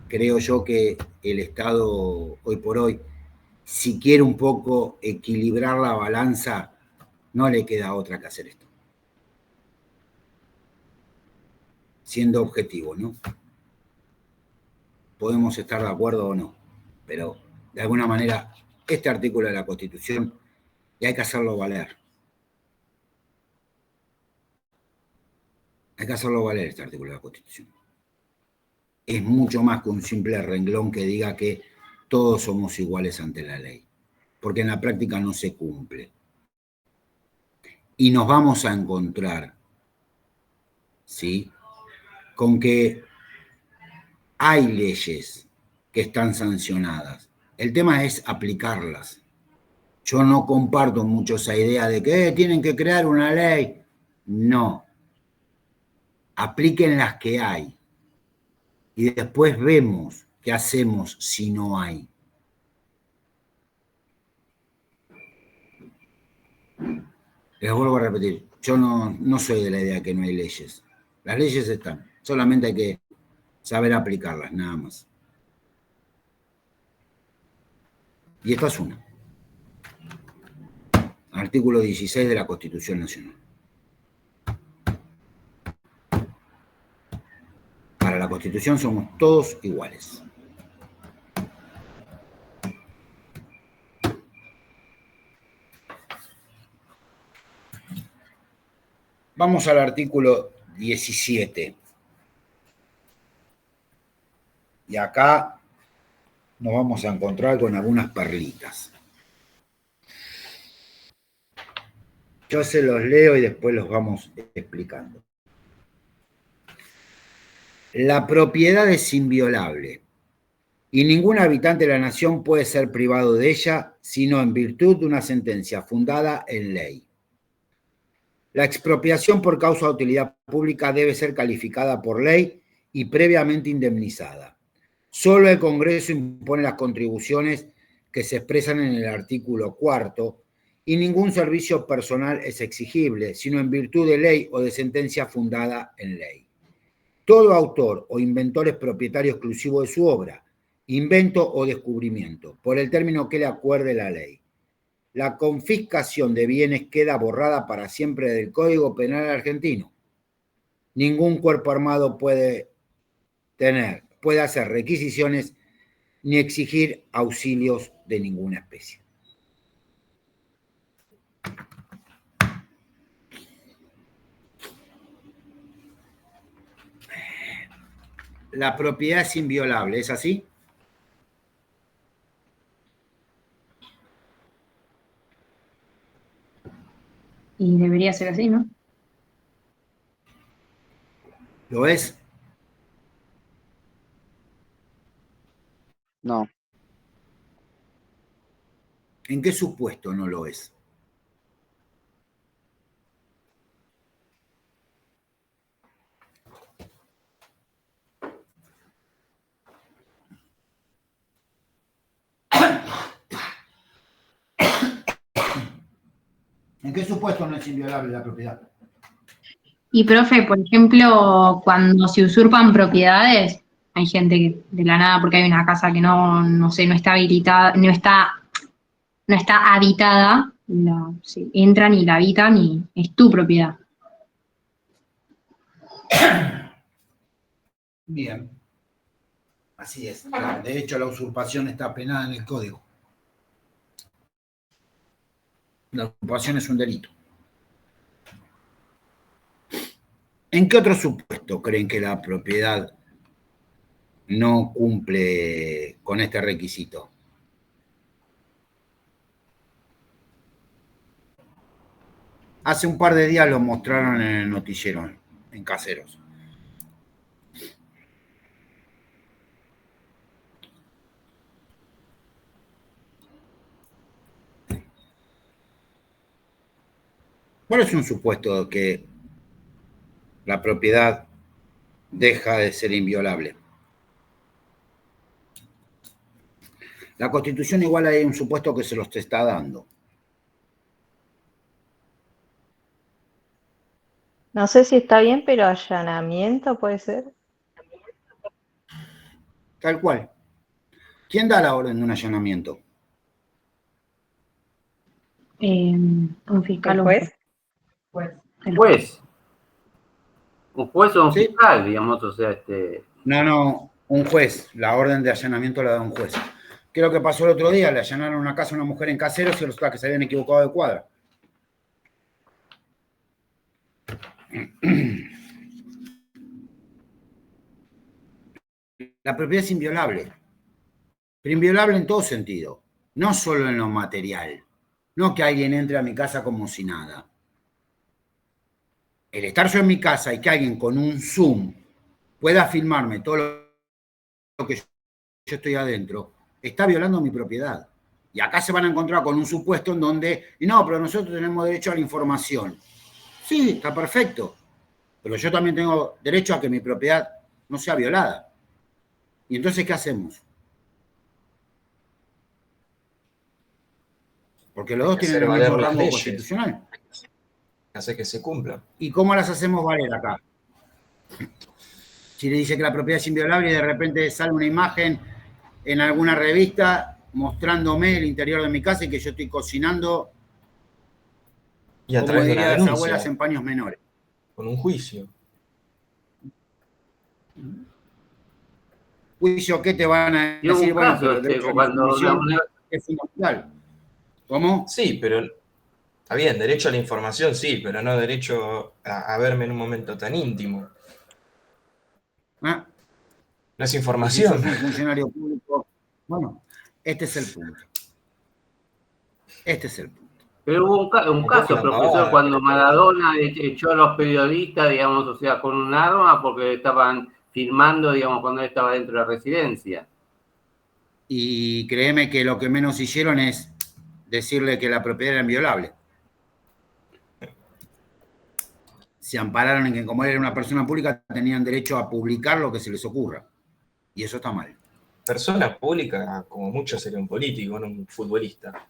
creo yo que el Estado hoy por hoy, si quiere un poco equilibrar la balanza, no le queda otra que hacer esto. Siendo objetivo, ¿no? Podemos estar de acuerdo o no, pero de alguna manera este artículo de la Constitución, y hay que hacerlo valer. Hay que hacerlo valer este artículo de la Constitución. Es mucho más que un simple renglón que diga que todos somos iguales ante la ley, porque en la práctica no se cumple. Y nos vamos a encontrar, ¿sí?, con que hay leyes que están sancionadas. El tema es aplicarlas. Yo no comparto mucho esa idea de que tienen que crear una ley. No. Apliquen las que hay. Y después vemos qué hacemos si no hay. Les vuelvo a repetir, yo no soy de la idea que no hay leyes. Las leyes están, solamente hay que saber aplicarlas, nada más. Y esta es una. Artículo 16 de la Constitución Nacional. Para la Constitución somos todos iguales. Vamos al artículo 17. Y acá nos vamos a encontrar con algunas perlitas. Yo se los leo y después los vamos explicando. La propiedad es inviolable y ningún habitante de la nación puede ser privado de ella, sino en virtud de una sentencia fundada en ley. La expropiación por causa de utilidad pública debe ser calificada por ley y previamente indemnizada. Solo el Congreso impone las contribuciones que se expresan en el artículo 4 y ningún servicio personal es exigible, sino en virtud de ley o de sentencia fundada en ley. Todo autor o inventor es propietario exclusivo de su obra, invento o descubrimiento, por el término que le acuerde la ley. La confiscación de bienes queda borrada para siempre del Código Penal argentino. Ningún cuerpo armado puede hacer requisiciones ni exigir auxilios de ninguna especie. La propiedad es inviolable, ¿es así? Y debería ser así, ¿no? ¿Lo es? No. ¿En qué supuesto no lo es? ¿En qué supuesto no es inviolable la propiedad? Y profe, por ejemplo, cuando se usurpan propiedades, hay gente que de la nada, porque hay una casa que no sé, no está habilitada, no está habitada, sí, entran y la habitan y es tu propiedad. Bien. Así es. De hecho, la usurpación está penada en el Código. La usurpación es un delito. ¿En qué otro supuesto creen que la propiedad no cumple con este requisito? Hace un par de días lo mostraron en el noticiero, en Caseros. ¿Cuál es un supuesto que la propiedad deja de ser inviolable? La Constitución igual hay un supuesto que se los está dando. No sé si está bien, pero allanamiento puede ser. Tal cual. ¿Quién da la orden de un allanamiento? Un fiscal. ¿El juez? El Juez. Un juez o un ¿Sí? fiscal, digamos, o sea, No, un juez. La orden de allanamiento la da un juez. ¿Qué es lo que pasó el otro día? Le allanaron una casa a una mujer en Caseros y resulta que se habían equivocado de cuadra. La propiedad es inviolable. Pero inviolable en todo sentido. No solo en lo material. No que alguien entre a mi casa como si nada. El estar yo en mi casa y que alguien con un Zoom pueda filmarme todo lo que yo estoy adentro, está violando mi propiedad. Y acá se van a encontrar con un supuesto en donde, no, pero nosotros tenemos derecho a la información. Sí, está perfecto. Pero yo también tengo derecho a que mi propiedad no sea violada. ¿Y entonces qué hacemos? Porque los dos tienen el mismo rango constitucional. Hace que se cumpla. ¿Y cómo las hacemos valer acá? Si le dice que la propiedad es inviolable y de repente sale una imagen en alguna revista mostrándome el interior de mi casa y que yo estoy cocinando, Y a como través de una dirían las denuncia, abuelas, en paños menores. con un juicio. ¿Juicio qué te van a Yo decir? un Bueno, caso, pero el derecho a la cuando información una- es fundamental. ¿Cómo? Sí, pero está bien, derecho a la información, sí, pero no derecho a verme en un momento tan íntimo. ¿Ah? No es Si información. sos un funcionario público. Bueno, este es el punto. Este es el punto. Pero hubo un caso, profesor, cuando Maradona echó a los periodistas, digamos, o sea, con un arma porque estaban filmando, digamos, cuando él estaba dentro de la residencia. Y créeme que lo que menos hicieron es decirle que la propiedad era inviolable. Se ampararon en que como era una persona pública tenían derecho a publicar lo que se les ocurra. Y eso está mal. Persona pública, como mucho, sería un político, no un futbolista.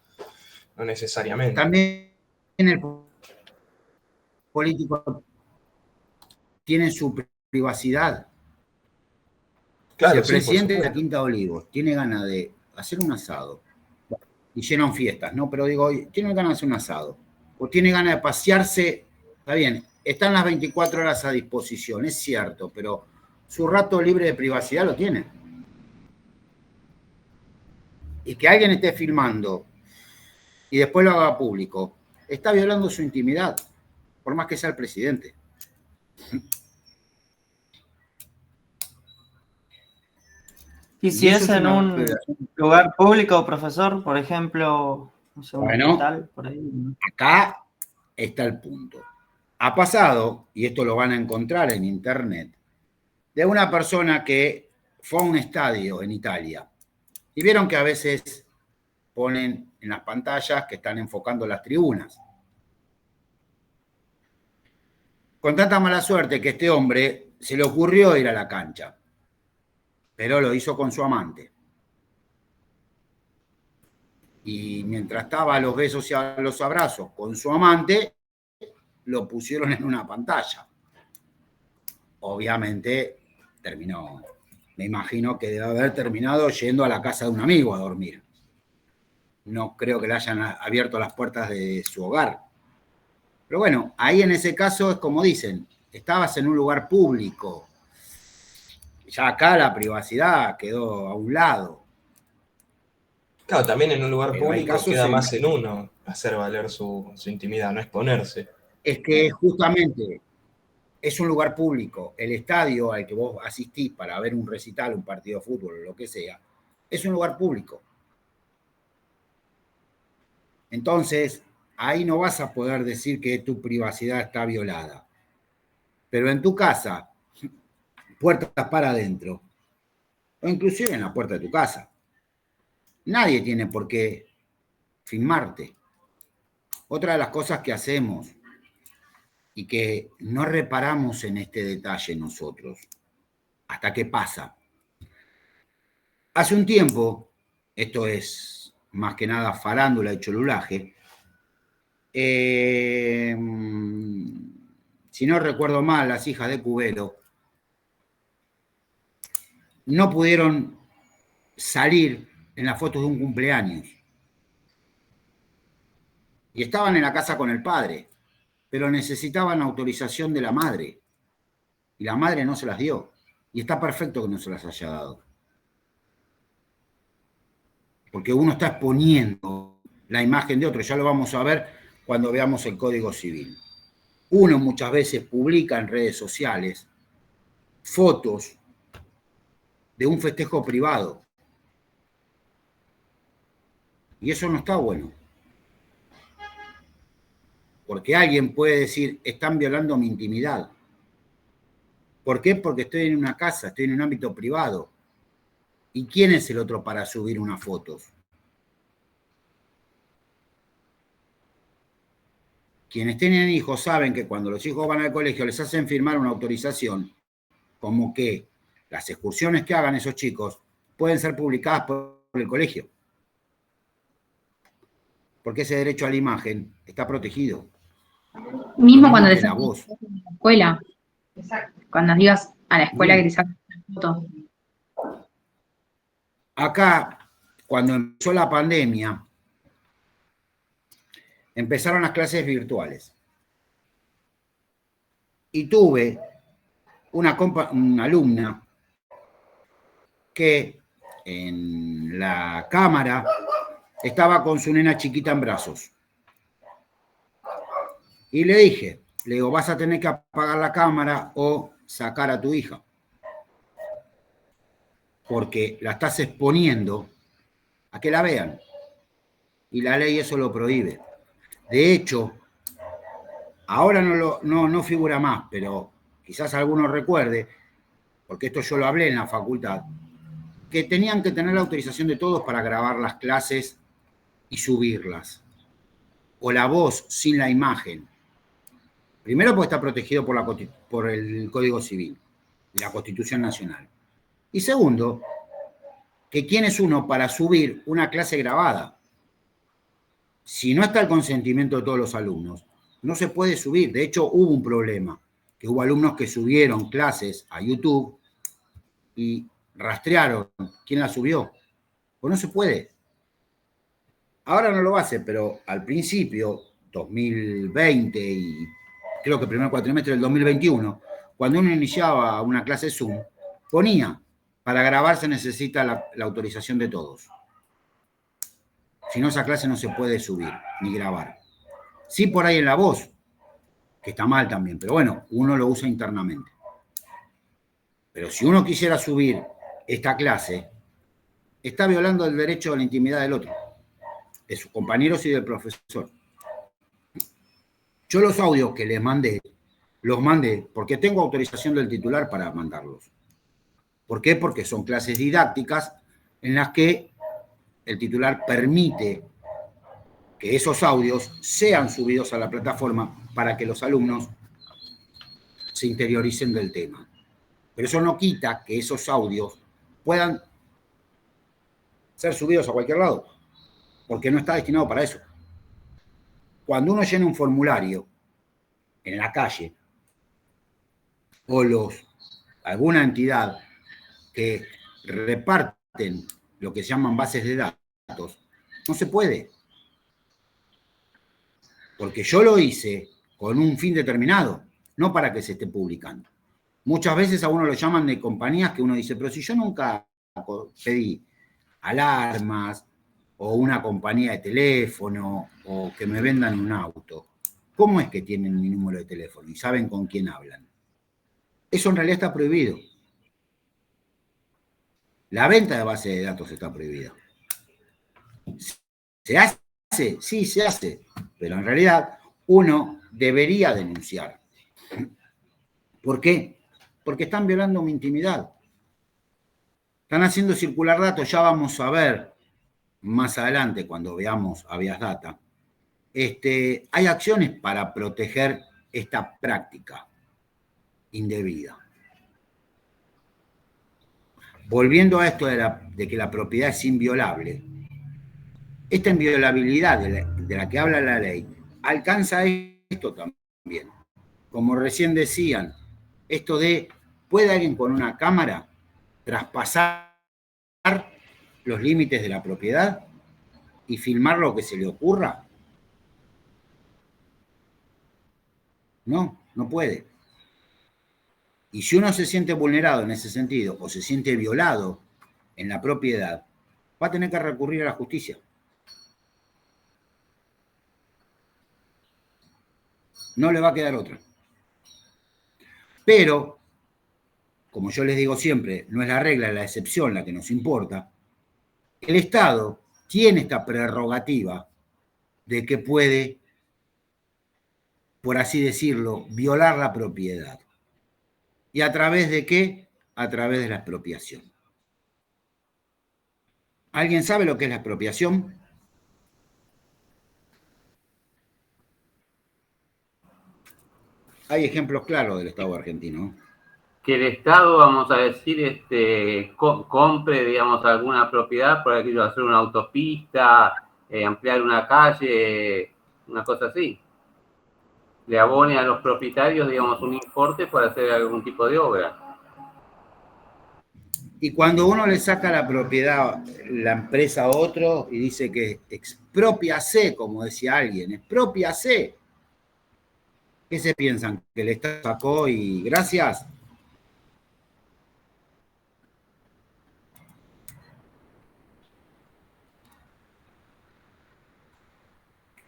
No necesariamente. También el político tiene su privacidad. Claro, si el sí, presidente de la Quinta de Olivos tiene ganas de hacer un asado, y llenan fiestas, ¿no? Pero digo, tiene ganas de hacer un asado, o tiene ganas de pasearse, está bien, están las 24 horas a disposición, es cierto, pero su rato libre de privacidad lo tiene. Y que alguien esté filmando y después lo haga público, está violando su intimidad, por más que sea el presidente. Y si es en un lugar público, profesor, por ejemplo, no sé, un hospital, por ahí. Acá está el punto. Ha pasado, y esto lo van a encontrar en internet, de una persona que fue a un estadio en Italia. Y vieron que a veces ponen en las pantallas que están enfocando las tribunas. Con tanta mala suerte que este hombre se le ocurrió ir a la cancha, pero lo hizo con su amante. Y mientras estaba a los besos y a los abrazos con su amante, lo pusieron en una pantalla. Obviamente terminó, me imagino que debe haber terminado yendo a la casa de un amigo a dormir. No creo que le hayan abierto las puertas de su hogar. Pero bueno, ahí en ese caso es como dicen, estabas en un lugar público. Ya acá la privacidad quedó a un lado. Claro, también en un lugar Pero público queda más en uno hacer valer su intimidad, no exponerse. Es que justamente es un lugar público. El estadio al que vos asistís para ver un recital, un partido de fútbol o lo que sea, es un lugar público. Entonces, ahí no vas a poder decir que tu privacidad está violada. Pero en tu casa, puertas para adentro, o inclusive en la puerta de tu casa, nadie tiene por qué filmarte. Otra de las cosas que hacemos y que no reparamos en este detalle nosotros, hasta que pasa. Hace un tiempo, esto es más que nada farándula y cholulaje, si no recuerdo mal, las hijas de Cubero no pudieron salir en las fotos de un cumpleaños. Y estaban en la casa con el padre, pero necesitaban autorización de la madre. Y la madre no se las dio. Y está perfecto que no se las haya dado. Porque uno está exponiendo la imagen de otro. Ya lo vamos a ver cuando veamos el Código Civil. Uno muchas veces publica en redes sociales fotos de un festejo privado. Y eso no está bueno. Porque alguien puede decir, están violando mi intimidad. ¿Por qué? Porque estoy en una casa, estoy en un ámbito privado. ¿Y quién es el otro para subir unas fotos? Quienes tienen hijos saben que cuando los hijos van al colegio les hacen firmar una autorización, como que las excursiones que hagan esos chicos pueden ser publicadas por el colegio. Porque ese derecho a la imagen está protegido. Mismo cuando te sacas sacas a la escuela. Cuando ibas a la escuela que te sacas una foto. Acá, cuando empezó la pandemia, empezaron las clases virtuales. Y tuve una alumna que en la cámara estaba con su nena chiquita en brazos. Y le digo, vas a tener que apagar la cámara o sacar a tu hija. Porque la estás exponiendo a que la vean. Y la ley eso lo prohíbe. De hecho, ahora no figura más, pero quizás alguno recuerde, porque esto yo lo hablé en la facultad, que tenían que tener la autorización de todos para grabar las clases y subirlas. O la voz sin la imagen. Primero porque está protegido por el Código Civil y la Constitución Nacional. Y segundo, que quién es uno para subir una clase grabada. Si no está el consentimiento de todos los alumnos, no se puede subir. De hecho, hubo un problema, que hubo alumnos que subieron clases a YouTube y rastrearon quién la subió. Pues no se puede. Ahora no lo hace, pero al principio, 2020 y creo que el primer cuatrimestre del 2021, cuando uno iniciaba una clase Zoom, ponía, para grabar se necesita la autorización de todos. Si no, esa clase no se puede subir ni grabar. Sí, por ahí en la voz, que está mal también, pero bueno, uno lo usa internamente. Pero si uno quisiera subir esta clase, está violando el derecho a la intimidad del otro, de sus compañeros y del profesor. Yo los audios que les mandé, los mandé porque tengo autorización del titular para mandarlos. ¿Por qué? Porque son clases didácticas en las que el titular permite que esos audios sean subidos a la plataforma para que los alumnos se interioricen del tema. Pero eso no quita que esos audios puedan ser subidos a cualquier lado, porque no está destinado para eso. Cuando uno llena un formulario en la calle o alguna entidad que reparten lo que se llaman bases de datos, no se puede. Porque yo lo hice con un fin determinado, no para que se esté publicando. Muchas veces a uno lo llaman de compañías que uno dice, pero si yo nunca pedí alarmas o una compañía de teléfono o que me vendan un auto, ¿cómo es que tienen mi número de teléfono y saben con quién hablan? Eso en realidad está prohibido. La venta de base de datos está prohibida. ¿Se hace? Sí, se hace. Pero en realidad uno debería denunciar. ¿Por qué? Porque están violando mi intimidad. Están haciendo circular datos. Ya vamos a ver más adelante cuando veamos Habeas Data. Hay acciones para proteger esta práctica indebida. Volviendo a esto de que la propiedad es inviolable, esta inviolabilidad de la que habla la ley alcanza esto también. Como recién decían, esto de, ¿puede alguien con una cámara traspasar los límites de la propiedad y filmar lo que se le ocurra? No, no puede. Y si uno se siente vulnerado en ese sentido o se siente violado en la propiedad, va a tener que recurrir a la justicia. No le va a quedar otra. Pero, como yo les digo siempre, no es la regla, es la excepción la que nos importa. El Estado tiene esta prerrogativa de que puede, por así decirlo, violar la propiedad. ¿Y a través de qué? A través de la expropiación. ¿Alguien sabe lo que es la expropiación? Hay ejemplos claros del Estado argentino. Que el Estado, vamos a decir, compre, digamos, alguna propiedad, por ejemplo, hacer una autopista, ampliar una calle, una cosa así. Le abone a los propietarios, digamos, un importe para hacer algún tipo de obra. Y cuando uno le saca la propiedad, la empresa a otro, y dice que exprópiase, como decía alguien, exprópiase. ¿Qué se piensan? ¿Que el Estado sacó y gracias?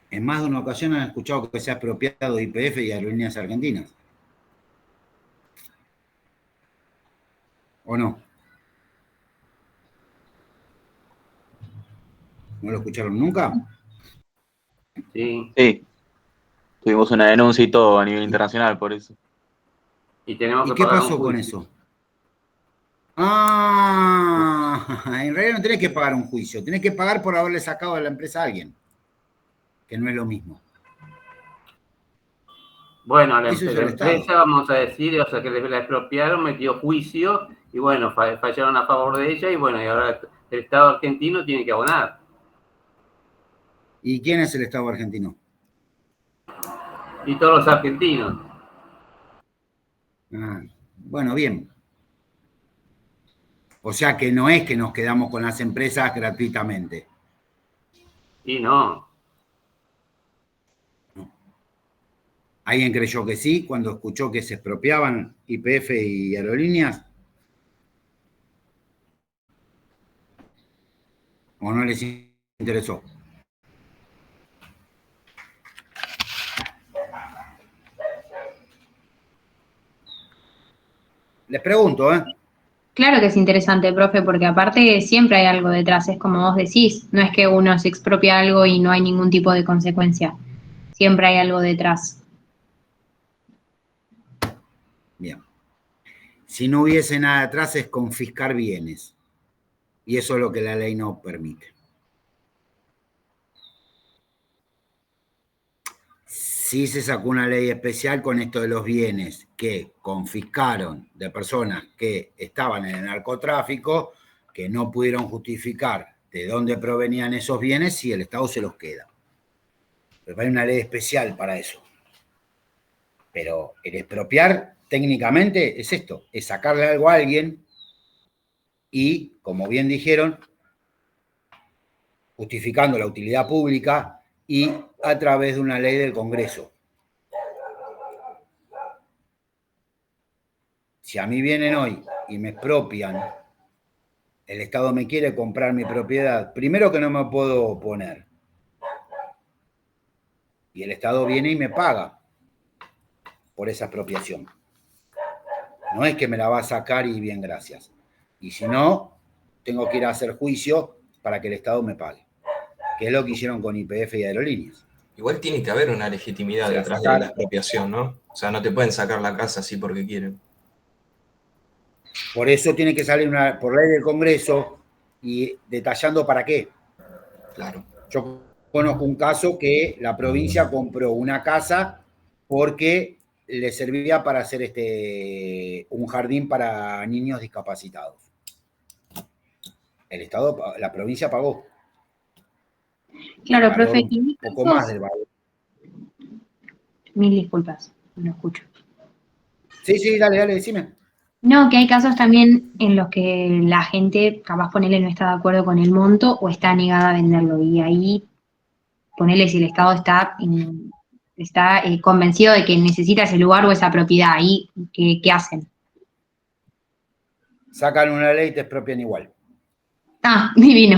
En más de una ocasión han escuchado que se ha expropiado de YPF y Aerolíneas Argentinas. ¿O no? ¿No lo escucharon nunca? Sí. Sí. Tuvimos una denuncia y todo a nivel internacional por eso. Y tenemos ¿Y que qué pagar pasó un con juicio. eso? ¡Ah! en realidad no tenés que pagar un juicio, tenés que pagar por haberle sacado de la empresa a alguien, que no es lo mismo. Bueno, la Eso es el empresa, Estado. vamos a decir, o sea, que la expropiaron, metió juicio, y bueno, fallaron a favor de ella, y bueno, y ahora el Estado argentino tiene que abonar. ¿Y quién es el Estado argentino? Y todos los argentinos. Ah, bueno, bien. O sea que no es que nos quedamos con las empresas gratuitamente. Y no. ¿Alguien creyó que sí cuando escuchó que se expropiaban YPF y aerolíneas? ¿O no les interesó? Les pregunto, ¿eh? Claro que es interesante, profe, porque aparte siempre hay algo detrás, es como vos decís, no es que uno se expropia algo y no hay ningún tipo de consecuencia, siempre hay algo detrás. Bien. Si no hubiese nada atrás es confiscar bienes. Y eso es lo que la ley no permite. Sí se sacó una ley especial con esto de los bienes que confiscaron de personas que estaban en el narcotráfico, que no pudieron justificar de dónde provenían esos bienes y el Estado se los queda. Pero hay una ley especial para eso. Pero el expropiar técnicamente es esto, es sacarle algo a alguien y, como bien dijeron, justificando la utilidad pública y a través de una ley del Congreso. Si a mí vienen hoy y me expropian, el Estado me quiere comprar mi propiedad, primero que no me puedo oponer. Y el Estado viene y me paga por esa expropiación. No es que me la va a sacar y bien, gracias. Y si no, tengo que ir a hacer juicio para que el Estado me pague. Que es lo que hicieron con YPF y aerolíneas. Igual tiene que haber una legitimidad detrás de la expropiación, ¿no? O sea, no te pueden sacar la casa así porque quieren. Por eso tiene que salir por ley del Congreso y detallando para qué. Claro. Yo conozco un caso que la provincia compró una casa porque le servía para hacer un jardín para niños discapacitados. El Estado, la provincia pagó. Claro, profe, un poco más del valor. Mil disculpas, no escucho. Sí, dale, decime. No, que hay casos también en los que la gente, capaz ponele, no está de acuerdo con el monto o está negada a venderlo. Y ahí, ponele, si el Estado está convencido de que necesita ese lugar o esa propiedad, ahí, ¿qué hacen? Sacan una ley y te expropian igual. Ah, divino.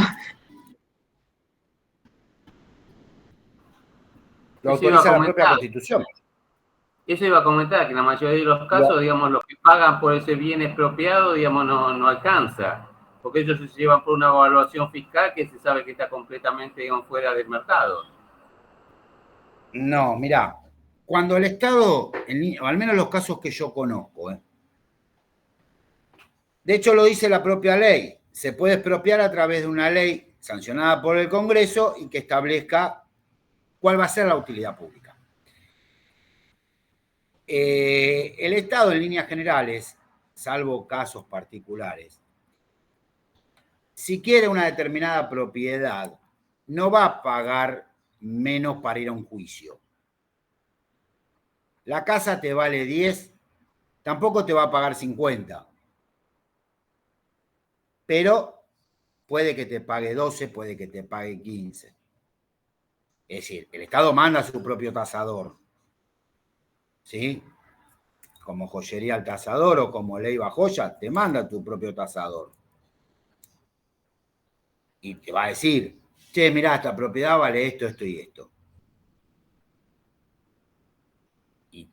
Lo autoriza la propia Constitución. Eso iba a comentar, que en la mayoría de los casos, digamos, los que pagan por ese bien expropiado, digamos, no alcanza. Porque ellos se llevan por una evaluación fiscal que se sabe que está completamente, digamos, fuera del mercado. No, mirá, cuando el Estado, o al menos los casos que yo conozco, de hecho lo dice la propia ley, se puede expropiar a través de una ley sancionada por el Congreso y que establezca cuál va a ser la utilidad pública. El Estado, en líneas generales, salvo casos particulares, si quiere una determinada propiedad, no va a pagar menos para ir a un juicio. La casa te vale 10, tampoco te va a pagar 50. Pero puede que te pague 12, puede que te pague 15. Es decir, el Estado manda su propio tasador. ¿Sí? Como Joyería al Tasador o como Leiva Joya, te manda tu propio tasador. Y te va a decir, che, mirá, esta propiedad vale esto, esto y esto. Y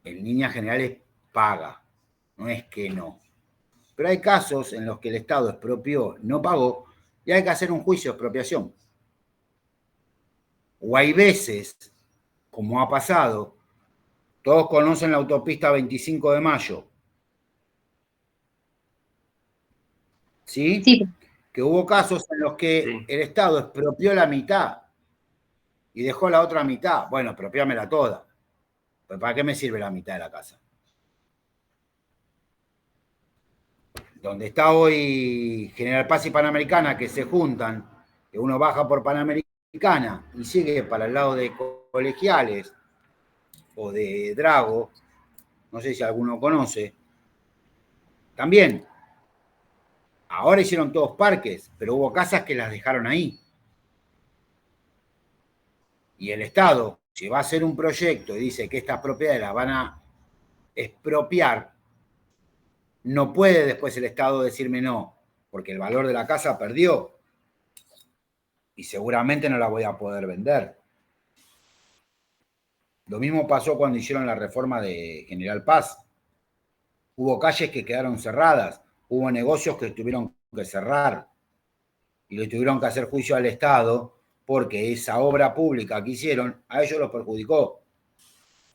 en líneas generales paga, no es que no. Pero hay casos en los que el Estado expropió, no pagó, y hay que hacer un juicio de expropiación. O hay veces, como ha pasado, todos conocen la autopista 25 de Mayo. ¿sí? Sí, Que hubo casos en los que Sí. el Estado expropió la mitad y dejó la otra mitad. Bueno, expropiámela toda. Pues ¿para qué me sirve la mitad de la casa? Donde está hoy General Paz y Panamericana, que se juntan, que uno baja por Panamericana y sigue para el lado de Colegiales o de Drago, no sé si alguno conoce, también. Ahora hicieron todos parques, pero hubo casas que las dejaron ahí. Y el Estado, si va a hacer un proyecto y dice que estas propiedades las van a expropiar, no puede después el Estado decirme no, porque el valor de la casa perdió y seguramente no la voy a poder vender. Lo mismo pasó cuando hicieron la reforma de General Paz. Hubo calles que quedaron cerradas, hubo negocios que tuvieron que cerrar y le tuvieron que hacer juicio al Estado porque esa obra pública que hicieron a ellos los perjudicó.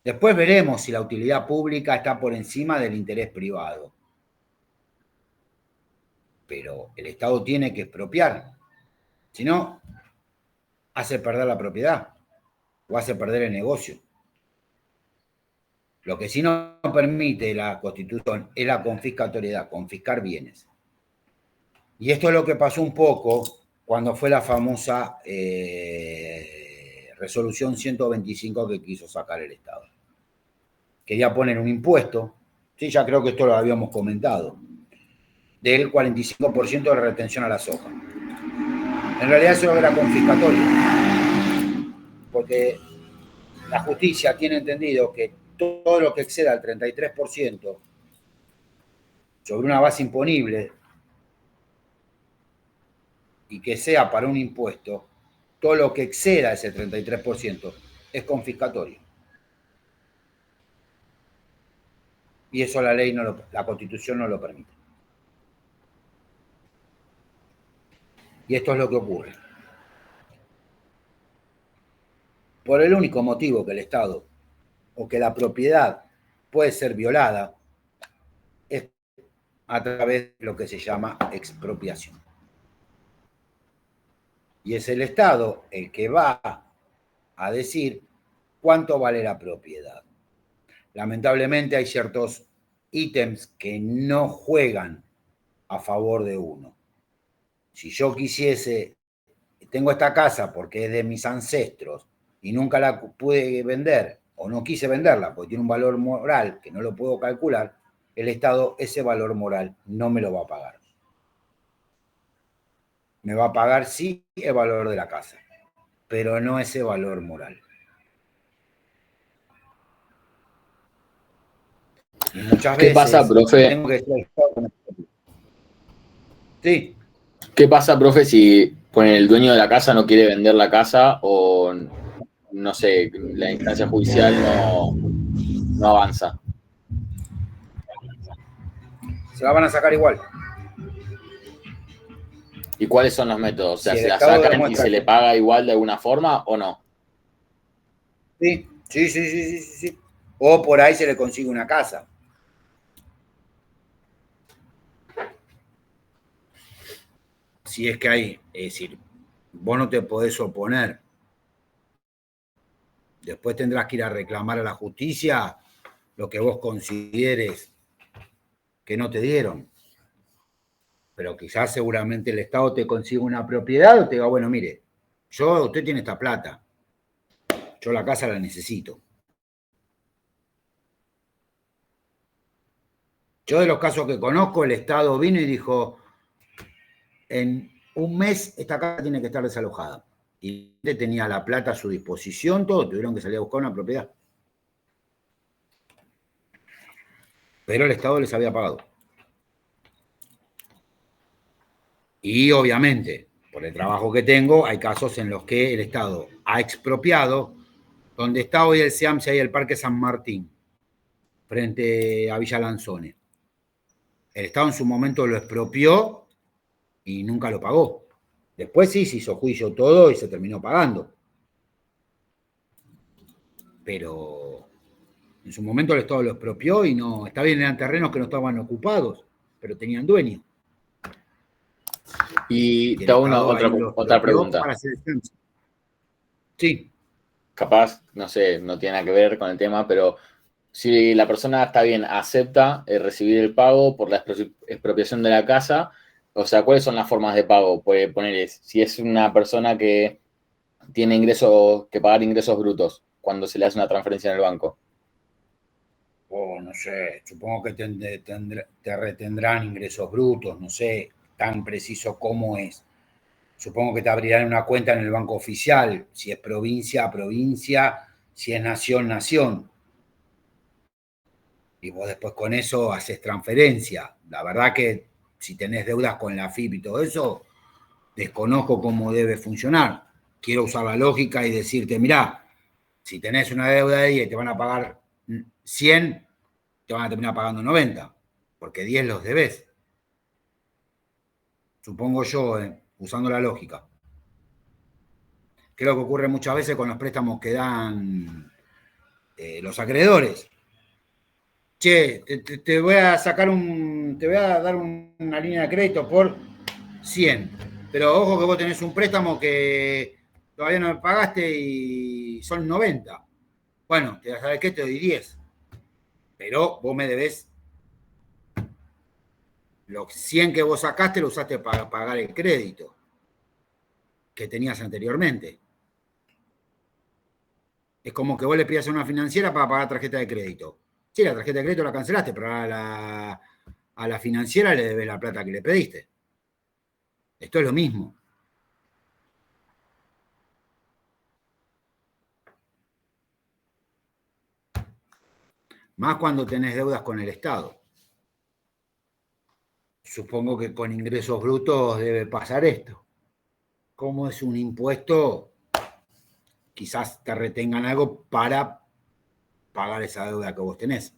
Después veremos si la utilidad pública está por encima del interés privado. Pero el Estado tiene que expropiar. Si no, hace perder la propiedad o hace perder el negocio. Lo que sí no permite la Constitución es la confiscatoriedad, confiscar bienes. Y esto es lo que pasó un poco cuando fue la famosa resolución 125 que quiso sacar el Estado. Quería poner un impuesto, sí, ya creo que esto lo habíamos comentado, del 45% de retención a la soja. En realidad eso era confiscatorio, porque la justicia tiene entendido que todo lo que exceda el 33% sobre una base imponible y que sea para un impuesto, todo lo que exceda ese 33% es confiscatorio. Y eso la ley, la Constitución no lo permite. Y esto es lo que ocurre. Por el único motivo que el Estado o que la propiedad puede ser violada es a través de lo que se llama expropiación. Y es el Estado el que va a decir cuánto vale la propiedad. Lamentablemente hay ciertos ítems que no juegan a favor de uno. Si yo quisiese, tengo esta casa porque es de mis ancestros y nunca la pude vender o no quise venderla porque tiene un valor moral que no lo puedo calcular, el Estado ese valor moral no me lo va a pagar. Me va a pagar sí el valor de la casa, pero no ese valor moral. Y muchas veces, ¿Qué pasa, profe? tengo que decir, sí. ¿Qué pasa, profe, si el dueño de la casa no quiere vender la casa o, no sé, la instancia judicial no avanza? Se la van a sacar igual. ¿Y cuáles son los métodos? O sea, Si el ¿se la Estado sacan y demuestra se le paga igual de alguna forma o no? Sí. O por ahí se le consigue una casa. Si es que hay, es decir, vos no te podés oponer. Después tendrás que ir a reclamar a la justicia lo que vos consideres que no te dieron. Pero quizás seguramente el Estado te consiga una propiedad o te diga, bueno, mire, usted tiene esta plata, yo la casa la necesito. Yo de los casos que conozco, el Estado vino y dijo, en un mes esta casa tiene que estar desalojada. Y tenía la plata a su disposición, todo, tuvieron que salir a buscar una propiedad. Pero el Estado les había pagado. Y obviamente, por el trabajo que tengo, hay casos en los que el Estado ha expropiado, donde está hoy el SEAMSE, ahí el Parque San Martín, frente a Villa Lanzone. El Estado en su momento lo expropió y nunca lo pagó. Después sí se hizo juicio todo y se terminó pagando. Pero en su momento el Estado lo expropió y no, está bien, eran terrenos que no estaban ocupados, pero tenían dueño. Y Y te el hago Estado otra ahí lo pregunta. expropió para hacer descanso. Sí. Capaz, no sé, no tiene nada que ver con el tema, pero si la persona está bien, acepta recibir el pago por la expropiación de la casa, o sea, ¿cuáles son las formas de pago? Puede poner, si es una persona que tiene ingresos, que pagar ingresos brutos cuando se le hace una transferencia en el banco. O no sé, supongo que te retendrán ingresos brutos, no sé tan preciso cómo es. Supongo que te abrirán una cuenta en el banco oficial, si es provincia, provincia, si es nación, nación. Y vos después con eso haces transferencia. La verdad que si tenés deudas con la AFIP y todo eso, desconozco cómo debe funcionar. Quiero usar la lógica y decirte, mirá, si tenés una deuda de 10 y te van a pagar 100, te van a terminar pagando 90, porque 10 los debes. Supongo yo, usando la lógica. Creo que ocurre muchas veces con los préstamos que dan los acreedores. Che, te voy a sacar te voy a dar una línea de crédito por 100, pero ojo que vos tenés un préstamo que todavía no me pagaste y son 90. Bueno, ¿sabes qué? Te doy 10, pero vos me debés los 100 que vos sacaste, lo usaste para pagar el crédito que tenías anteriormente. Es como que vos le pidas a una financiera para pagar tarjeta de crédito. Sí, la tarjeta de crédito la cancelaste, pero a la financiera le debes la plata que le pediste. Esto es lo mismo. Más cuando tenés deudas con el Estado. Supongo que con ingresos brutos debe pasar esto. Como es un impuesto, quizás te retengan algo para pagar esa deuda que vos tenés.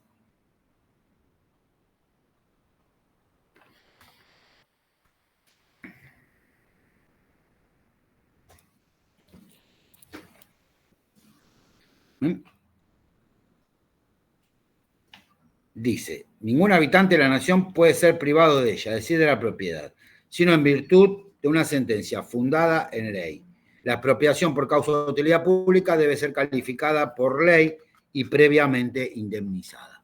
Dice, ningún habitante de la nación puede ser privado de ella, es decir, de la propiedad, sino en virtud de una sentencia fundada en ley. La expropiación por causa de utilidad pública debe ser calificada por ley y previamente indemnizada.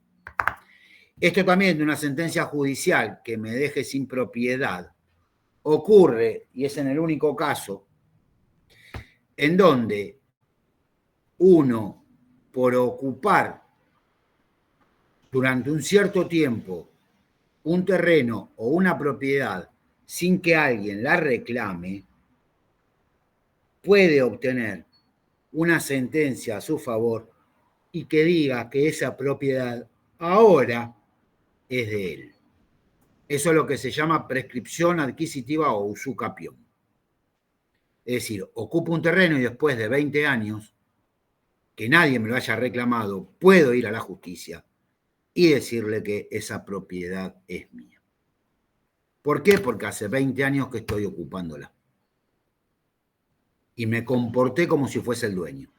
Esto también de una sentencia judicial que me deje sin propiedad ocurre, y es en el único caso, en donde uno, por ocupar durante un cierto tiempo un terreno o una propiedad sin que alguien la reclame, puede obtener una sentencia a su favor y que diga que esa propiedad ahora es de él. Eso es lo que se llama prescripción adquisitiva o usucapión. Es decir, ocupo un terreno y después de 20 años, que nadie me lo haya reclamado, puedo ir a la justicia y decirle que esa propiedad es mía. ¿Por qué? Porque hace 20 años que estoy ocupándola. Y me comporté como si fuese el dueño.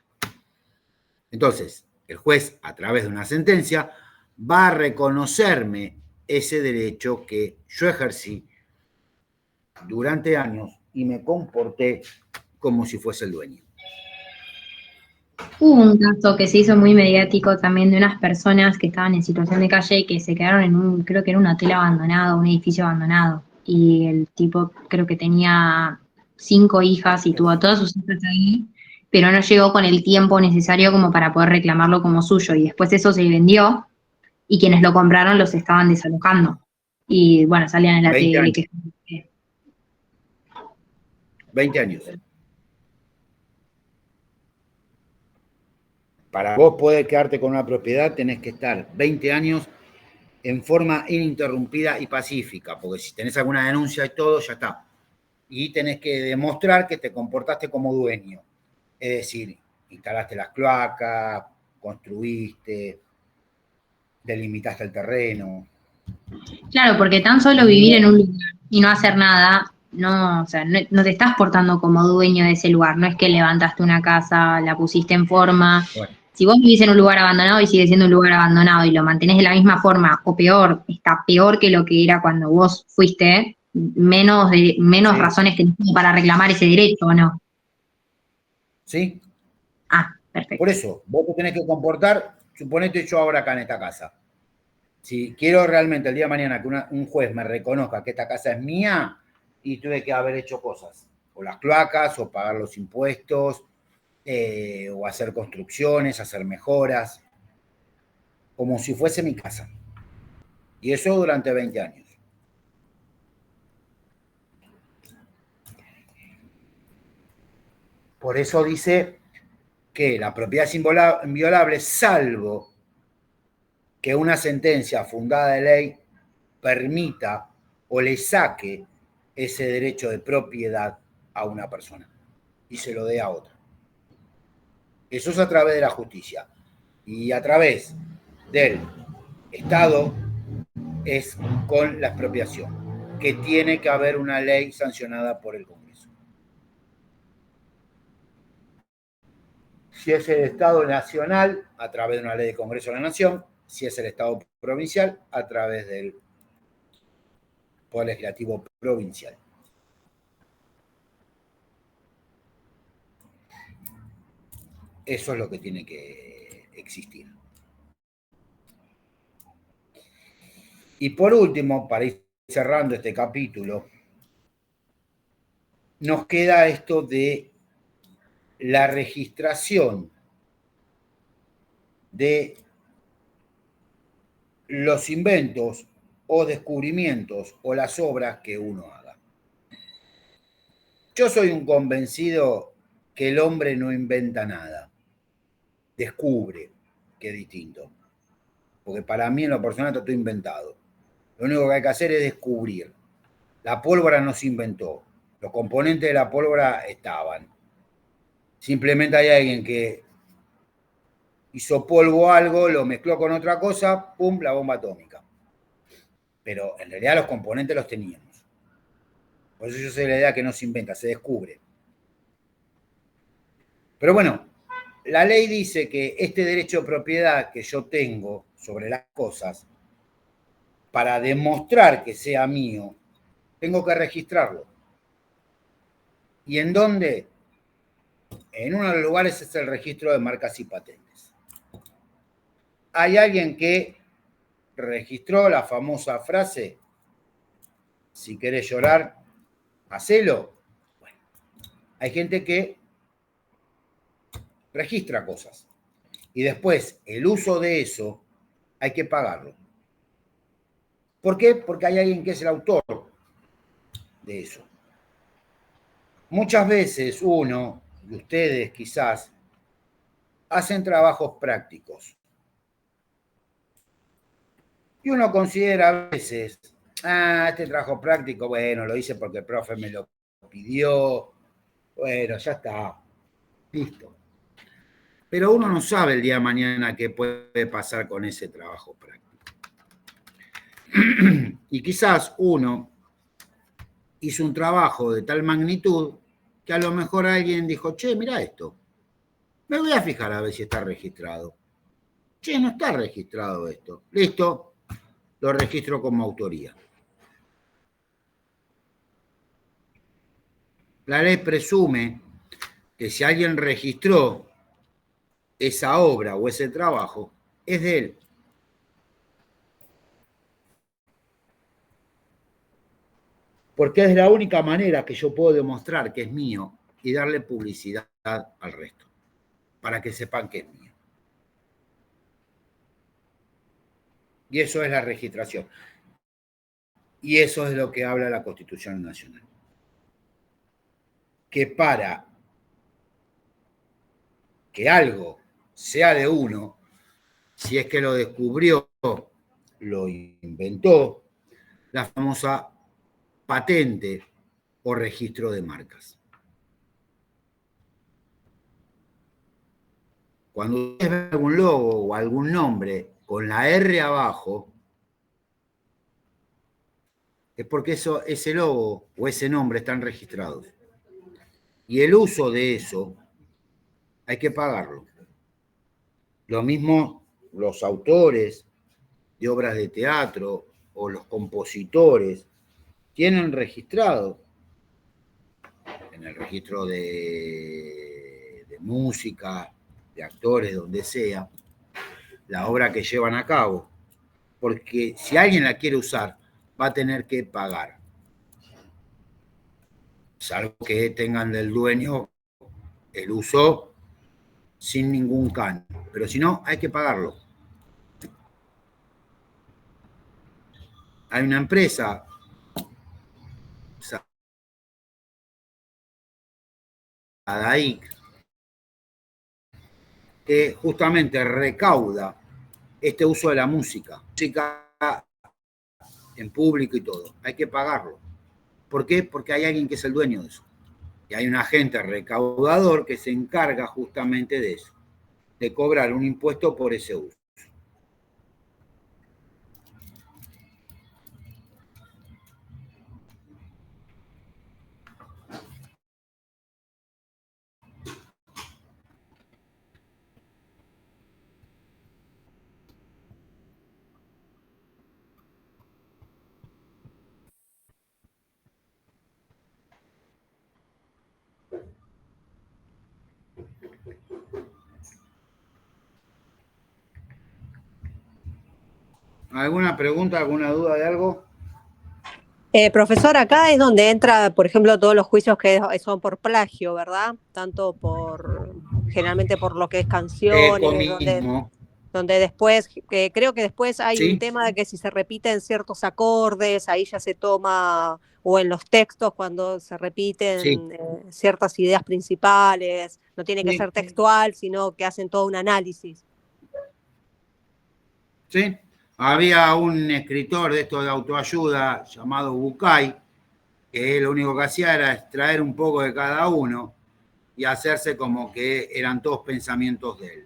Entonces, el juez, a través de una sentencia, va a reconocerme ese derecho que yo ejercí durante años y me comporté como si fuese el dueño. Hubo un caso que se hizo muy mediático también de unas personas que estaban en situación de calle y que se quedaron en creo que era un hotel abandonado, un edificio abandonado. Y el tipo creo que tenía 5 hijas y tuvo a todas sus hijas ahí, pero no llegó con el tiempo necesario como para poder reclamarlo como suyo. Y después eso se vendió y quienes lo compraron los estaban desalojando. Y bueno, salían en la tele. 20 años. Para vos poder quedarte con una propiedad tenés que estar 20 años en forma ininterrumpida y pacífica, porque si tenés alguna denuncia y todo, ya está. Y tenés que demostrar que te comportaste como dueño. Es decir, instalaste las cloacas, construiste, delimitaste el terreno. Claro, porque tan solo vivir en un lugar y no hacer nada, no, o sea, no te estás portando como dueño de ese lugar. No es que levantaste una casa, la pusiste en forma. Bueno. Si vos vivís en un lugar abandonado y sigue siendo un lugar abandonado y lo mantenés de la misma forma o peor, está peor que lo que era cuando vos fuiste, menos Sí. razones que para reclamar ese derecho, ¿o no? ¿Sí? Ah, perfecto. Por eso, vos te tenés que comportar, suponete yo ahora acá en esta casa. Si quiero realmente el día de mañana que un juez me reconozca que esta casa es mía, y tuve que haber hecho cosas, o las cloacas, o pagar los impuestos, o hacer construcciones, hacer mejoras, como si fuese mi casa. Y eso durante 20 años. Por eso dice que la propiedad es inviolable, salvo que una sentencia fundada de ley permita o le saque ese derecho de propiedad a una persona y se lo dé a otra. Eso es a través de la justicia. Y a través del Estado es con la expropiación, que tiene que haber una ley sancionada por el Congreso. Si es el Estado nacional, a través de una ley de Congreso de la Nación; si es el Estado provincial, a través del Poder Legislativo provincial. Eso es lo que tiene que existir. Y por último, para ir cerrando este capítulo, nos queda esto de la registración de los inventos o descubrimientos o las obras que uno haga. Yo soy un convencido que el hombre no inventa nada, descubre, que es distinto. Porque para mí en lo personal está todo inventado. Lo único que hay que hacer es descubrir. La pólvora no se inventó, los componentes de la pólvora estaban. Simplemente hay alguien que hizo polvo algo, lo mezcló con otra cosa, ¡pum!, la bomba atómica. Pero en realidad los componentes los teníamos. Por eso yo sé la idea que no se inventa, se descubre. Pero bueno, la ley dice que este derecho de propiedad que yo tengo sobre las cosas, para demostrar que sea mío, tengo que registrarlo. ¿Y en dónde? En uno de los lugares es el registro de marcas y patentes. Hay alguien que registró la famosa frase: si querés llorar, hacelo. Bueno, hay gente que registra cosas y después el uso de eso hay que pagarlo. ¿Por qué? Porque hay alguien que es el autor de eso. Muchas veces uno, y ustedes quizás, hacen trabajos prácticos. Y uno considera a veces, este trabajo práctico, bueno, lo hice porque el profe me lo pidió, bueno, ya está, listo. Pero uno no sabe el día de mañana qué puede pasar con ese trabajo práctico. Y quizás uno hizo un trabajo de tal magnitud que a lo mejor alguien dijo: che, mira esto, me voy a fijar a ver si está registrado. Che, no está registrado esto. Listo, lo registro como autoría. La ley presume que si alguien registró esa obra o ese trabajo, es de él. Porque es la única manera que yo puedo demostrar que es mío y darle publicidad al resto, para que sepan que es mío. Y eso es la registración. Y eso es lo que habla la Constitución Nacional. Que para que algo sea de uno, si es que lo descubrió, lo inventó, la famosa patente o registro de marcas. Cuando ustedes ven algún logo o algún nombre con la R abajo, es porque ese logo o ese nombre están registrados. Y el uso de eso hay que pagarlo. Lo mismo los autores de obras de teatro o los compositores tienen registrado en el registro de música, de actores, donde sea, la obra que llevan a cabo. Porque si alguien la quiere usar, va a tener que pagar. Salvo que tengan del dueño el uso sin ningún canon. Pero si no, hay que pagarlo. Hay una empresa, Sadaic, que justamente recauda este uso de la música en público y todo. Hay que pagarlo. ¿Por qué? Porque hay alguien que es el dueño de eso. Y hay un agente recaudador que se encarga justamente de eso, de cobrar un impuesto por ese uso. ¿Alguna pregunta, alguna duda de algo? Profesor, acá es donde entra, por ejemplo, todos los juicios que son por plagio, ¿verdad? Tanto generalmente por lo que es canciones, donde después, creo que después hay un tema de que si se repiten ciertos acordes, ahí ya se toma, o en los textos cuando se repiten ciertas ideas principales, no tiene que ser textual, sino que hacen todo un análisis. Sí. Había un escritor de esto de autoayuda llamado Bucay, que lo único que hacía era extraer un poco de cada uno y hacerse como que eran todos pensamientos de él.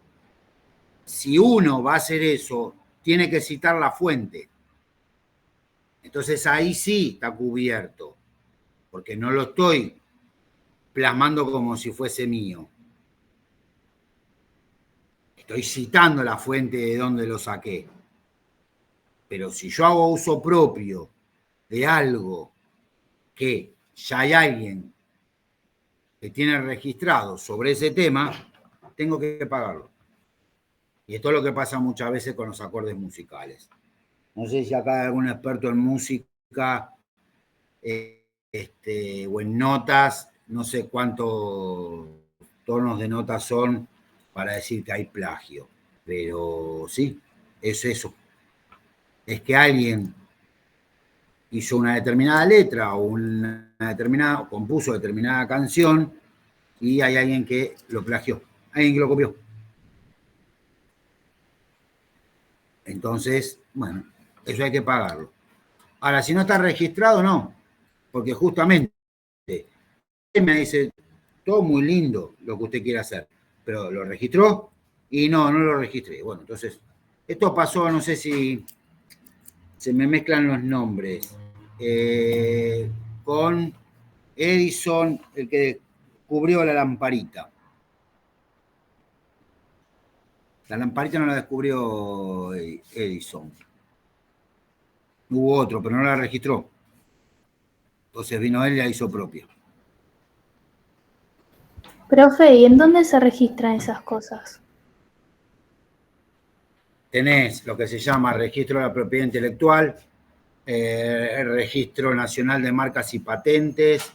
Si uno va a hacer eso, tiene que citar la fuente. Entonces ahí sí está cubierto, porque no lo estoy plasmando como si fuese mío. Estoy citando la fuente de donde lo saqué. Pero si yo hago uso propio de algo que ya hay alguien que tiene registrado sobre ese tema, tengo que pagarlo. Y esto es lo que pasa muchas veces con los acordes musicales. No sé si acá hay algún experto en música o en notas, no sé cuántos tonos de notas son para decir que hay plagio. Pero sí, es eso. Es que alguien hizo una determinada letra o compuso determinada canción y hay alguien que lo plagió, alguien que lo copió. Entonces, bueno, eso hay que pagarlo. Ahora, si no está registrado, no, porque justamente me dice, todo muy lindo lo que usted quiere hacer, pero ¿lo registró? Y no lo registré. Bueno, entonces, esto pasó, no sé si se me mezclan los nombres, con Edison, el que descubrió la lamparita. La lamparita no la descubrió Edison. Hubo otro, pero no la registró. Entonces vino él y la hizo propia. Profe, ¿y en dónde se registran esas cosas? Tenés lo que se llama Registro de la Propiedad Intelectual, el Registro Nacional de Marcas y Patentes,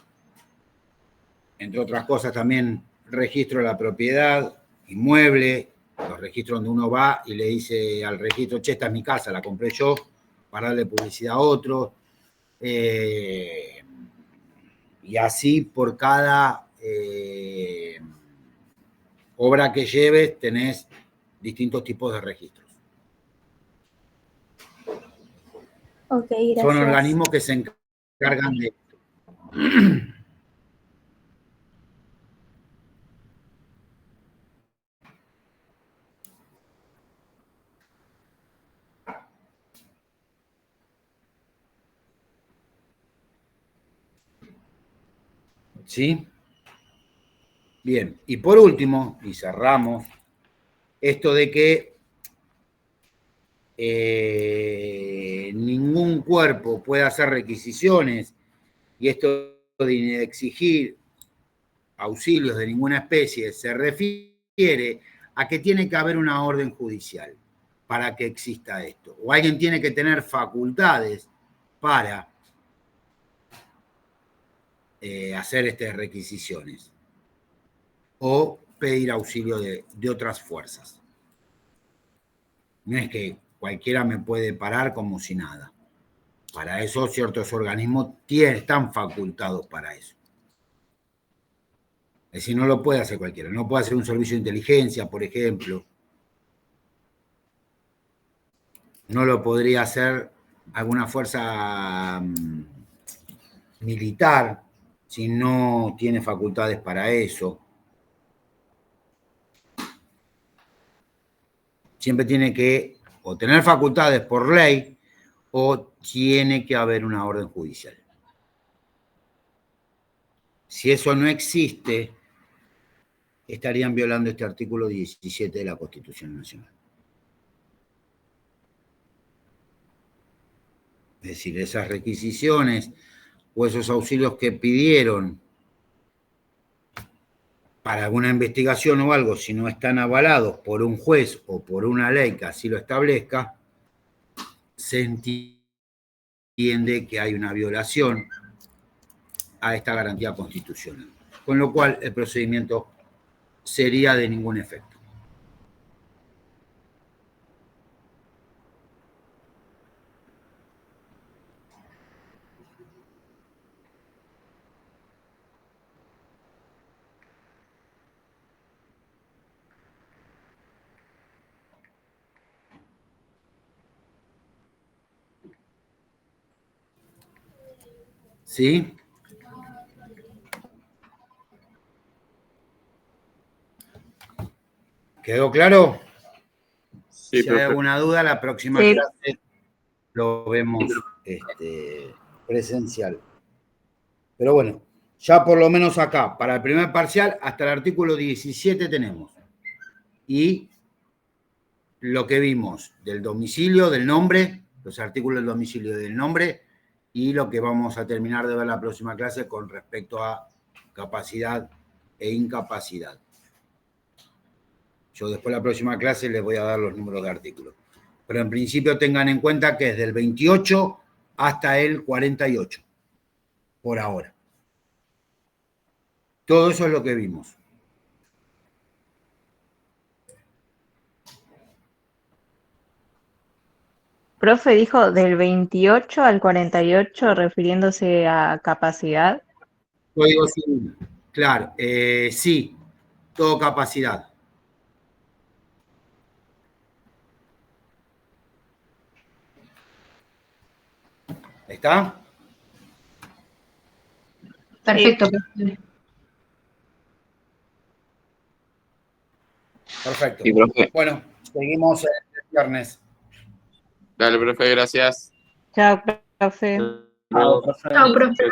entre otras cosas también Registro de la Propiedad Inmueble, los registros donde uno va y le dice al registro, che, esta es mi casa, la compré yo, para darle publicidad a otro. Y así por cada obra que lleves tenés distintos tipos de registros. Ok, gracias. Son organismos que se encargan de esto. ¿Sí? Bien, y por último, y cerramos, esto de que ningún cuerpo puede hacer requisiciones y esto de exigir auxilios de ninguna especie se refiere a que tiene que haber una orden judicial para que exista esto. O alguien tiene que tener facultades para hacer estas requisiciones. O pedir auxilio de otras fuerzas. No es que cualquiera me puede parar como si nada. Para eso ciertos organismos están facultados para eso. Es decir, no lo puede hacer cualquiera. No puede hacer un servicio de inteligencia, por ejemplo. No lo podría hacer alguna fuerza militar si no tiene facultades para eso. Siempre tiene que o tener facultades por ley o tiene que haber una orden judicial. Si eso no existe, estarían violando este artículo 17 de la Constitución Nacional. Es decir, esas requisiciones o esos auxilios que pidieron para alguna investigación o algo, si no están avalados por un juez o por una ley que así lo establezca, se entiende que hay una violación a esta garantía constitucional. Con lo cual, el procedimiento sería de ningún efecto. ¿Sí? ¿Quedó claro? Sí, si hay alguna duda, la próxima clase lo vemos presencial. Pero bueno, ya por lo menos acá, para el primer parcial, hasta el artículo 17 tenemos. Y lo que vimos del domicilio, del nombre, los artículos del domicilio y del nombre, y lo que vamos a terminar de ver la próxima clase con respecto a capacidad e incapacidad. Yo después de la próxima clase les voy a dar los números de artículos. Pero en principio tengan en cuenta que es del 28 hasta el 48, por ahora. Todo eso es lo que vimos. Profe dijo del 28 al 48 refiriéndose a capacidad. Código civil, claro, sí, todo capacidad. ¿Está? Perfecto. Perfecto. Sí, profe. Bueno, seguimos el viernes. Dale, profe, gracias. Chao, profe. Chao, profe. Chao, profe.